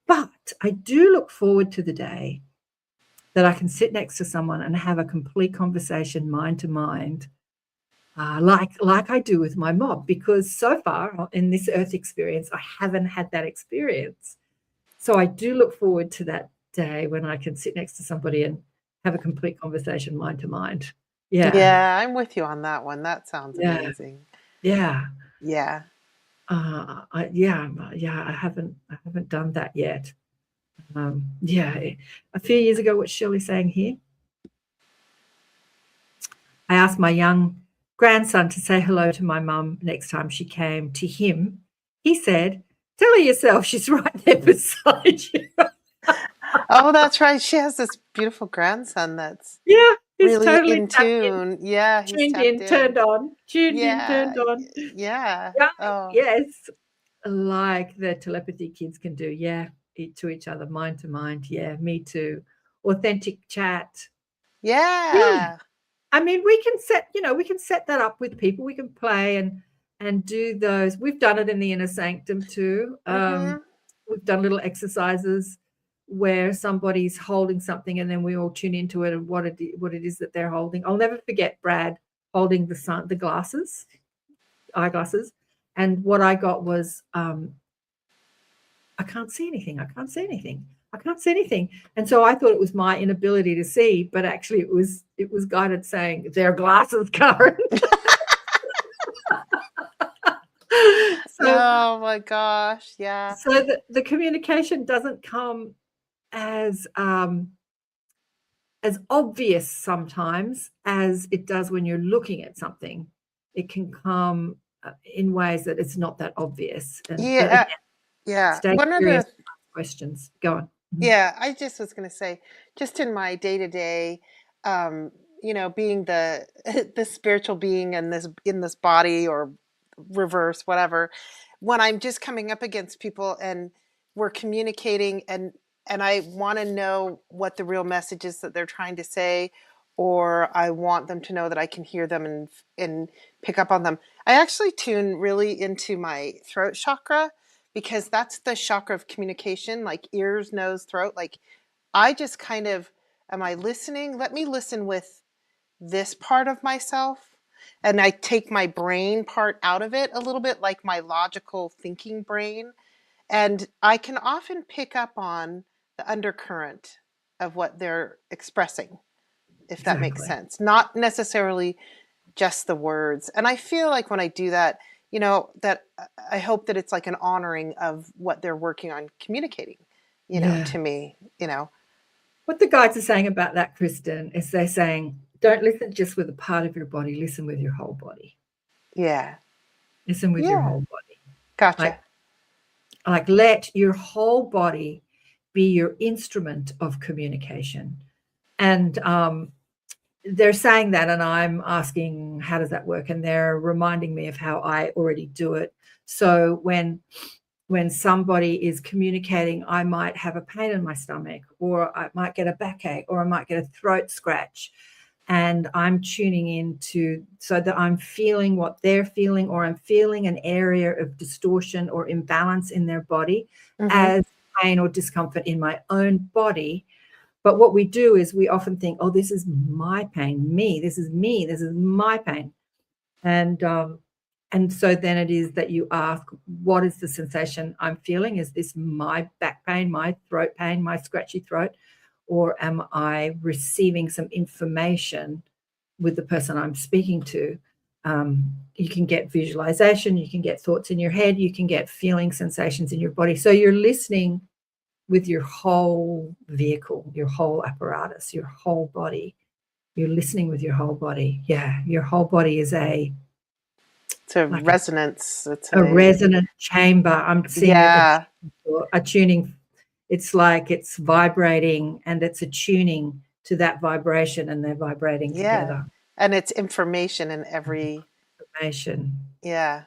But I do look forward to the day that I can sit next to someone and have a complete conversation mind to mind, like I do with my mob, because so far in this earth experience, I haven't had that experience. So I do look forward to that day when I can sit next to somebody and have a complete conversation mind to mind. Yeah. Yeah, I'm with you on that one. That sounds Yeah. amazing. Yeah. Yeah. I haven't done that yet. A few years ago, what's Shirley saying here? I asked my young grandson to say hello to my mum next time she came to him. He said, "Tell her yourself, she's right there beside you." Oh, that's right. She has this beautiful grandson that's Yeah, he's really totally in tune. Yeah, he's tuned tapped in, turned on, tuned in, Yeah. turned on. Yeah. Yeah, Oh, yes, like the telepathy kids can do. Yeah, to each other, mind to mind. Yeah, me too. Authentic chat. yeah. I mean, we can set that up with people. We can play and do those. We've done it in the inner sanctum too. Mhm. We've done little exercises where somebody's holding something and then we all tune into it and what it is that they're holding. I'll never forget Brad holding the glasses, eyeglasses, and what I got was I can't see anything. I can't see anything. I can't see anything. And so I thought it was my inability to see, but actually it was guided saying, "Their glasses, Karen." So Oh my gosh. Yeah. so the communication doesn't come as obvious sometimes as it does when you're looking at something. It can come in ways that it's not that obvious. But Yeah. again, Yeah. stay One of curious, the ask questions. Go on. Yeah, I just was going to say, just in my day-to-day, being the the spiritual being in this body or reverse, whatever, when I'm just coming up against people and we're communicating and I want to know what the real message is that they're trying to say, or I want them to know that I can hear them and pick up on them. I actually tune really into my throat chakra because that's the chakra of communication, like ears, nose, throat. Like I just kind of, am I listening? Let me listen with this part of myself. And I take my brain part out of it a little bit, like my logical thinking brain. And I can often pick up on the undercurrent of what they're expressing, if that makes Exactly. sense. Not necessarily just the words. And I feel like when I do that, that I hope that it's like an honoring of what they're working on communicating, Yeah. to me. What the guides are saying about that, Kristen, is they're saying, don't listen just with a part of your body, listen with your whole body. Yeah. Listen with your Yeah. whole body. Gotcha. Like let your whole body be your instrument of communication. And they're saying that, and I'm asking, how does that work? And they're reminding me of how I already do it. So when somebody is communicating, I might have a pain in my stomach, or I might get a backache, or I might get a throat scratch. And I'm tuning into so that I'm feeling what they're feeling, or I'm feeling an area of distortion or imbalance in their body as pain or discomfort in my own body. But what we do is we often think, oh, this is my pain, this is my pain. And so then it is that you ask, what is the sensation I'm feeling? Is this my back pain, my throat pain, my scratchy throat? Or am I receiving some information with the person I'm speaking to? You can get visualization, you can get thoughts in your head, you can get feeling sensations in your body. So you're listening with your whole vehicle, your whole apparatus, your whole body. You're listening with your whole body. Yeah, your whole body is It's a like resonance. It's a resonant chamber. I'm seeing it, yeah. a tuning It's like it's vibrating and it's attuning to that vibration, and they're vibrating together. And it's information in every information. Yeah.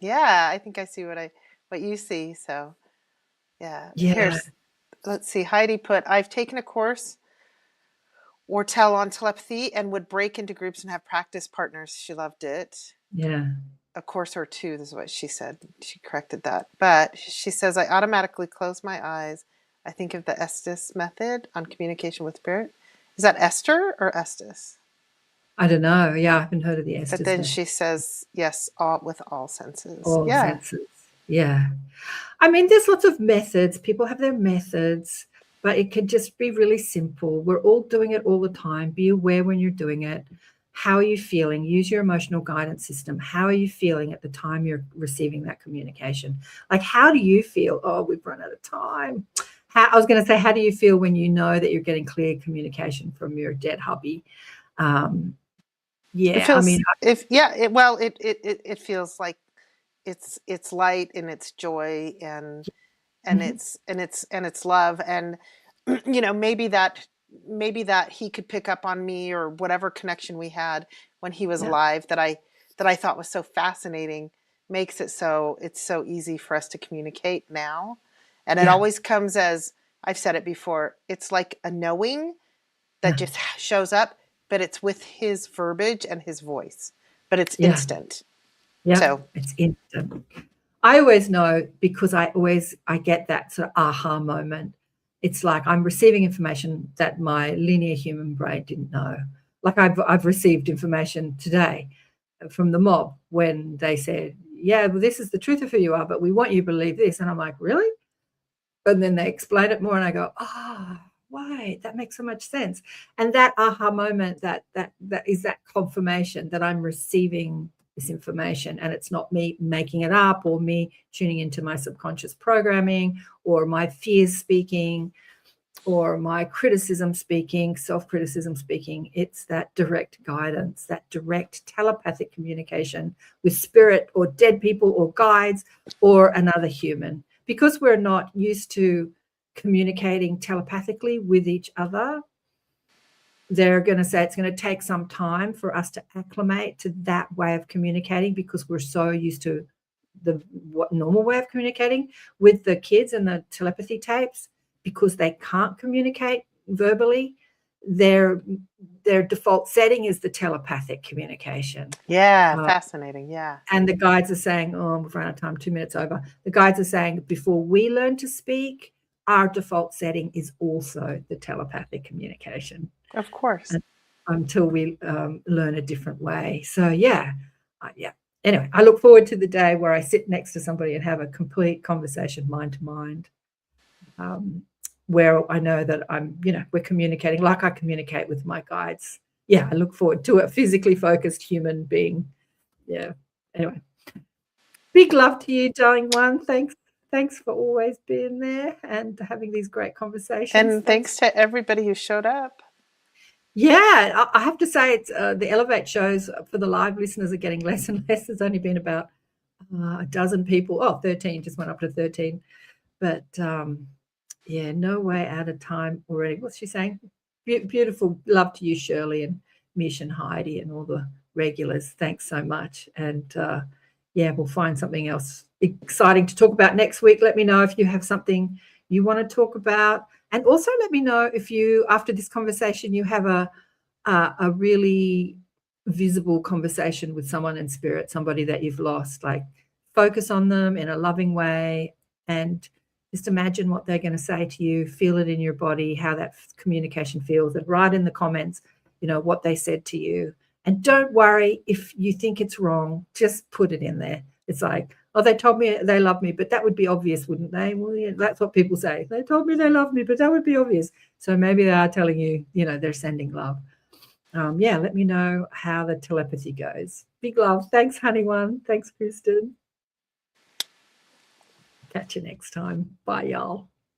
I think I see what you see. So here's, let's see. Heidi put, I've taken a course or tell on telepathy and would break into groups and have practice partners. She loved it. Yeah. A course or two, this is what she said. She corrected that. But she says, I automatically close my eyes. I think of the Estes method on communication with spirit. Is that Esther or Estes? I don't know. Yeah, I haven't heard of the Estes. But then she says, yes, with all senses. All senses. Yeah. I mean, there's lots of methods. People have their methods, but it can just be really simple. We're all doing it all the time. Be aware when you're doing it. How are you feeling? Use your emotional guidance system. How are you feeling at the time you're receiving that communication? Like, how do you feel? Oh, we've run out of time. I was going to say, how do you feel when you know that you're getting clear communication from your dead hubby? It feels, it feels like it's light and it's joy and it's love, and maybe that he could pick up on me, or whatever connection we had when he was alive that I thought was so fascinating, makes it so it's so easy for us to communicate now. And it always comes, as I've said it before, it's like a knowing that just shows up, but it's with his verbiage and his voice, but it's instant. So it's instant. I always know, because I get that sort of aha moment. It's like I'm receiving information that my linear human brain didn't know. Like I've received information today from the mob when they said, yeah, well, this is the truth of who you are, but we want you to believe this. And I'm like, really? And then they explain it more, and I go, why? That makes so much sense. And that aha moment, that is that confirmation that I'm receiving this information, and it's not me making it up, or me tuning into my subconscious programming, or my fears speaking, or my criticism speaking, self-criticism speaking. It's that direct guidance, that direct telepathic communication with spirit, or dead people, or guides, or another human. Because we're not used to communicating telepathically with each other, they're going to say it's going to take some time for us to acclimate to that way of communicating, because we're so used to the normal way of communicating with the kids and the telepathy tapes. Because they can't communicate verbally, their default setting is the telepathic communication. Fascinating. And the guides are saying, oh, we've run out of time, 2 minutes over. The guides are saying, before we learn to speak, our default setting is also the telepathic communication. Of course. Until we learn a different way. So, Anyway, I look forward to the day where I sit next to somebody and have a complete conversation, mind to mind, where I know that we're communicating like I communicate with my guides. I look forward to a physically focused human being. Anyway, big love to you, darling one. Thanks for always being there and having these great conversations. And thanks to everybody who showed up. I have to say, it's the Elevate shows for the live listeners are getting less and less. There's only been about a dozen people. 13, just went up to 13. But no way out of time already. What's she saying? Beautiful love to you, Shirley and Mish and Heidi and all the regulars. Thanks so much. And we'll find something else exciting to talk about next week. Let me know if you have something you want to talk about. And also let me know if you, after this conversation, you have a really visible conversation with someone in spirit, somebody that you've lost. Like, focus on them in a loving way and just imagine what they're going to say to you. Feel it in your body, how that communication feels, and write in the comments, what they said to you. And don't worry if you think it's wrong. Just put it in there. It's like, they told me they love me, but that would be obvious, wouldn't they? Well, that's what people say. They told me they love me, but that would be obvious. So maybe they are telling you, they're sending love. Let me know how the telepathy goes. Big love. Thanks, honey one. Thanks, Kristen. Catch you next time. Bye, y'all.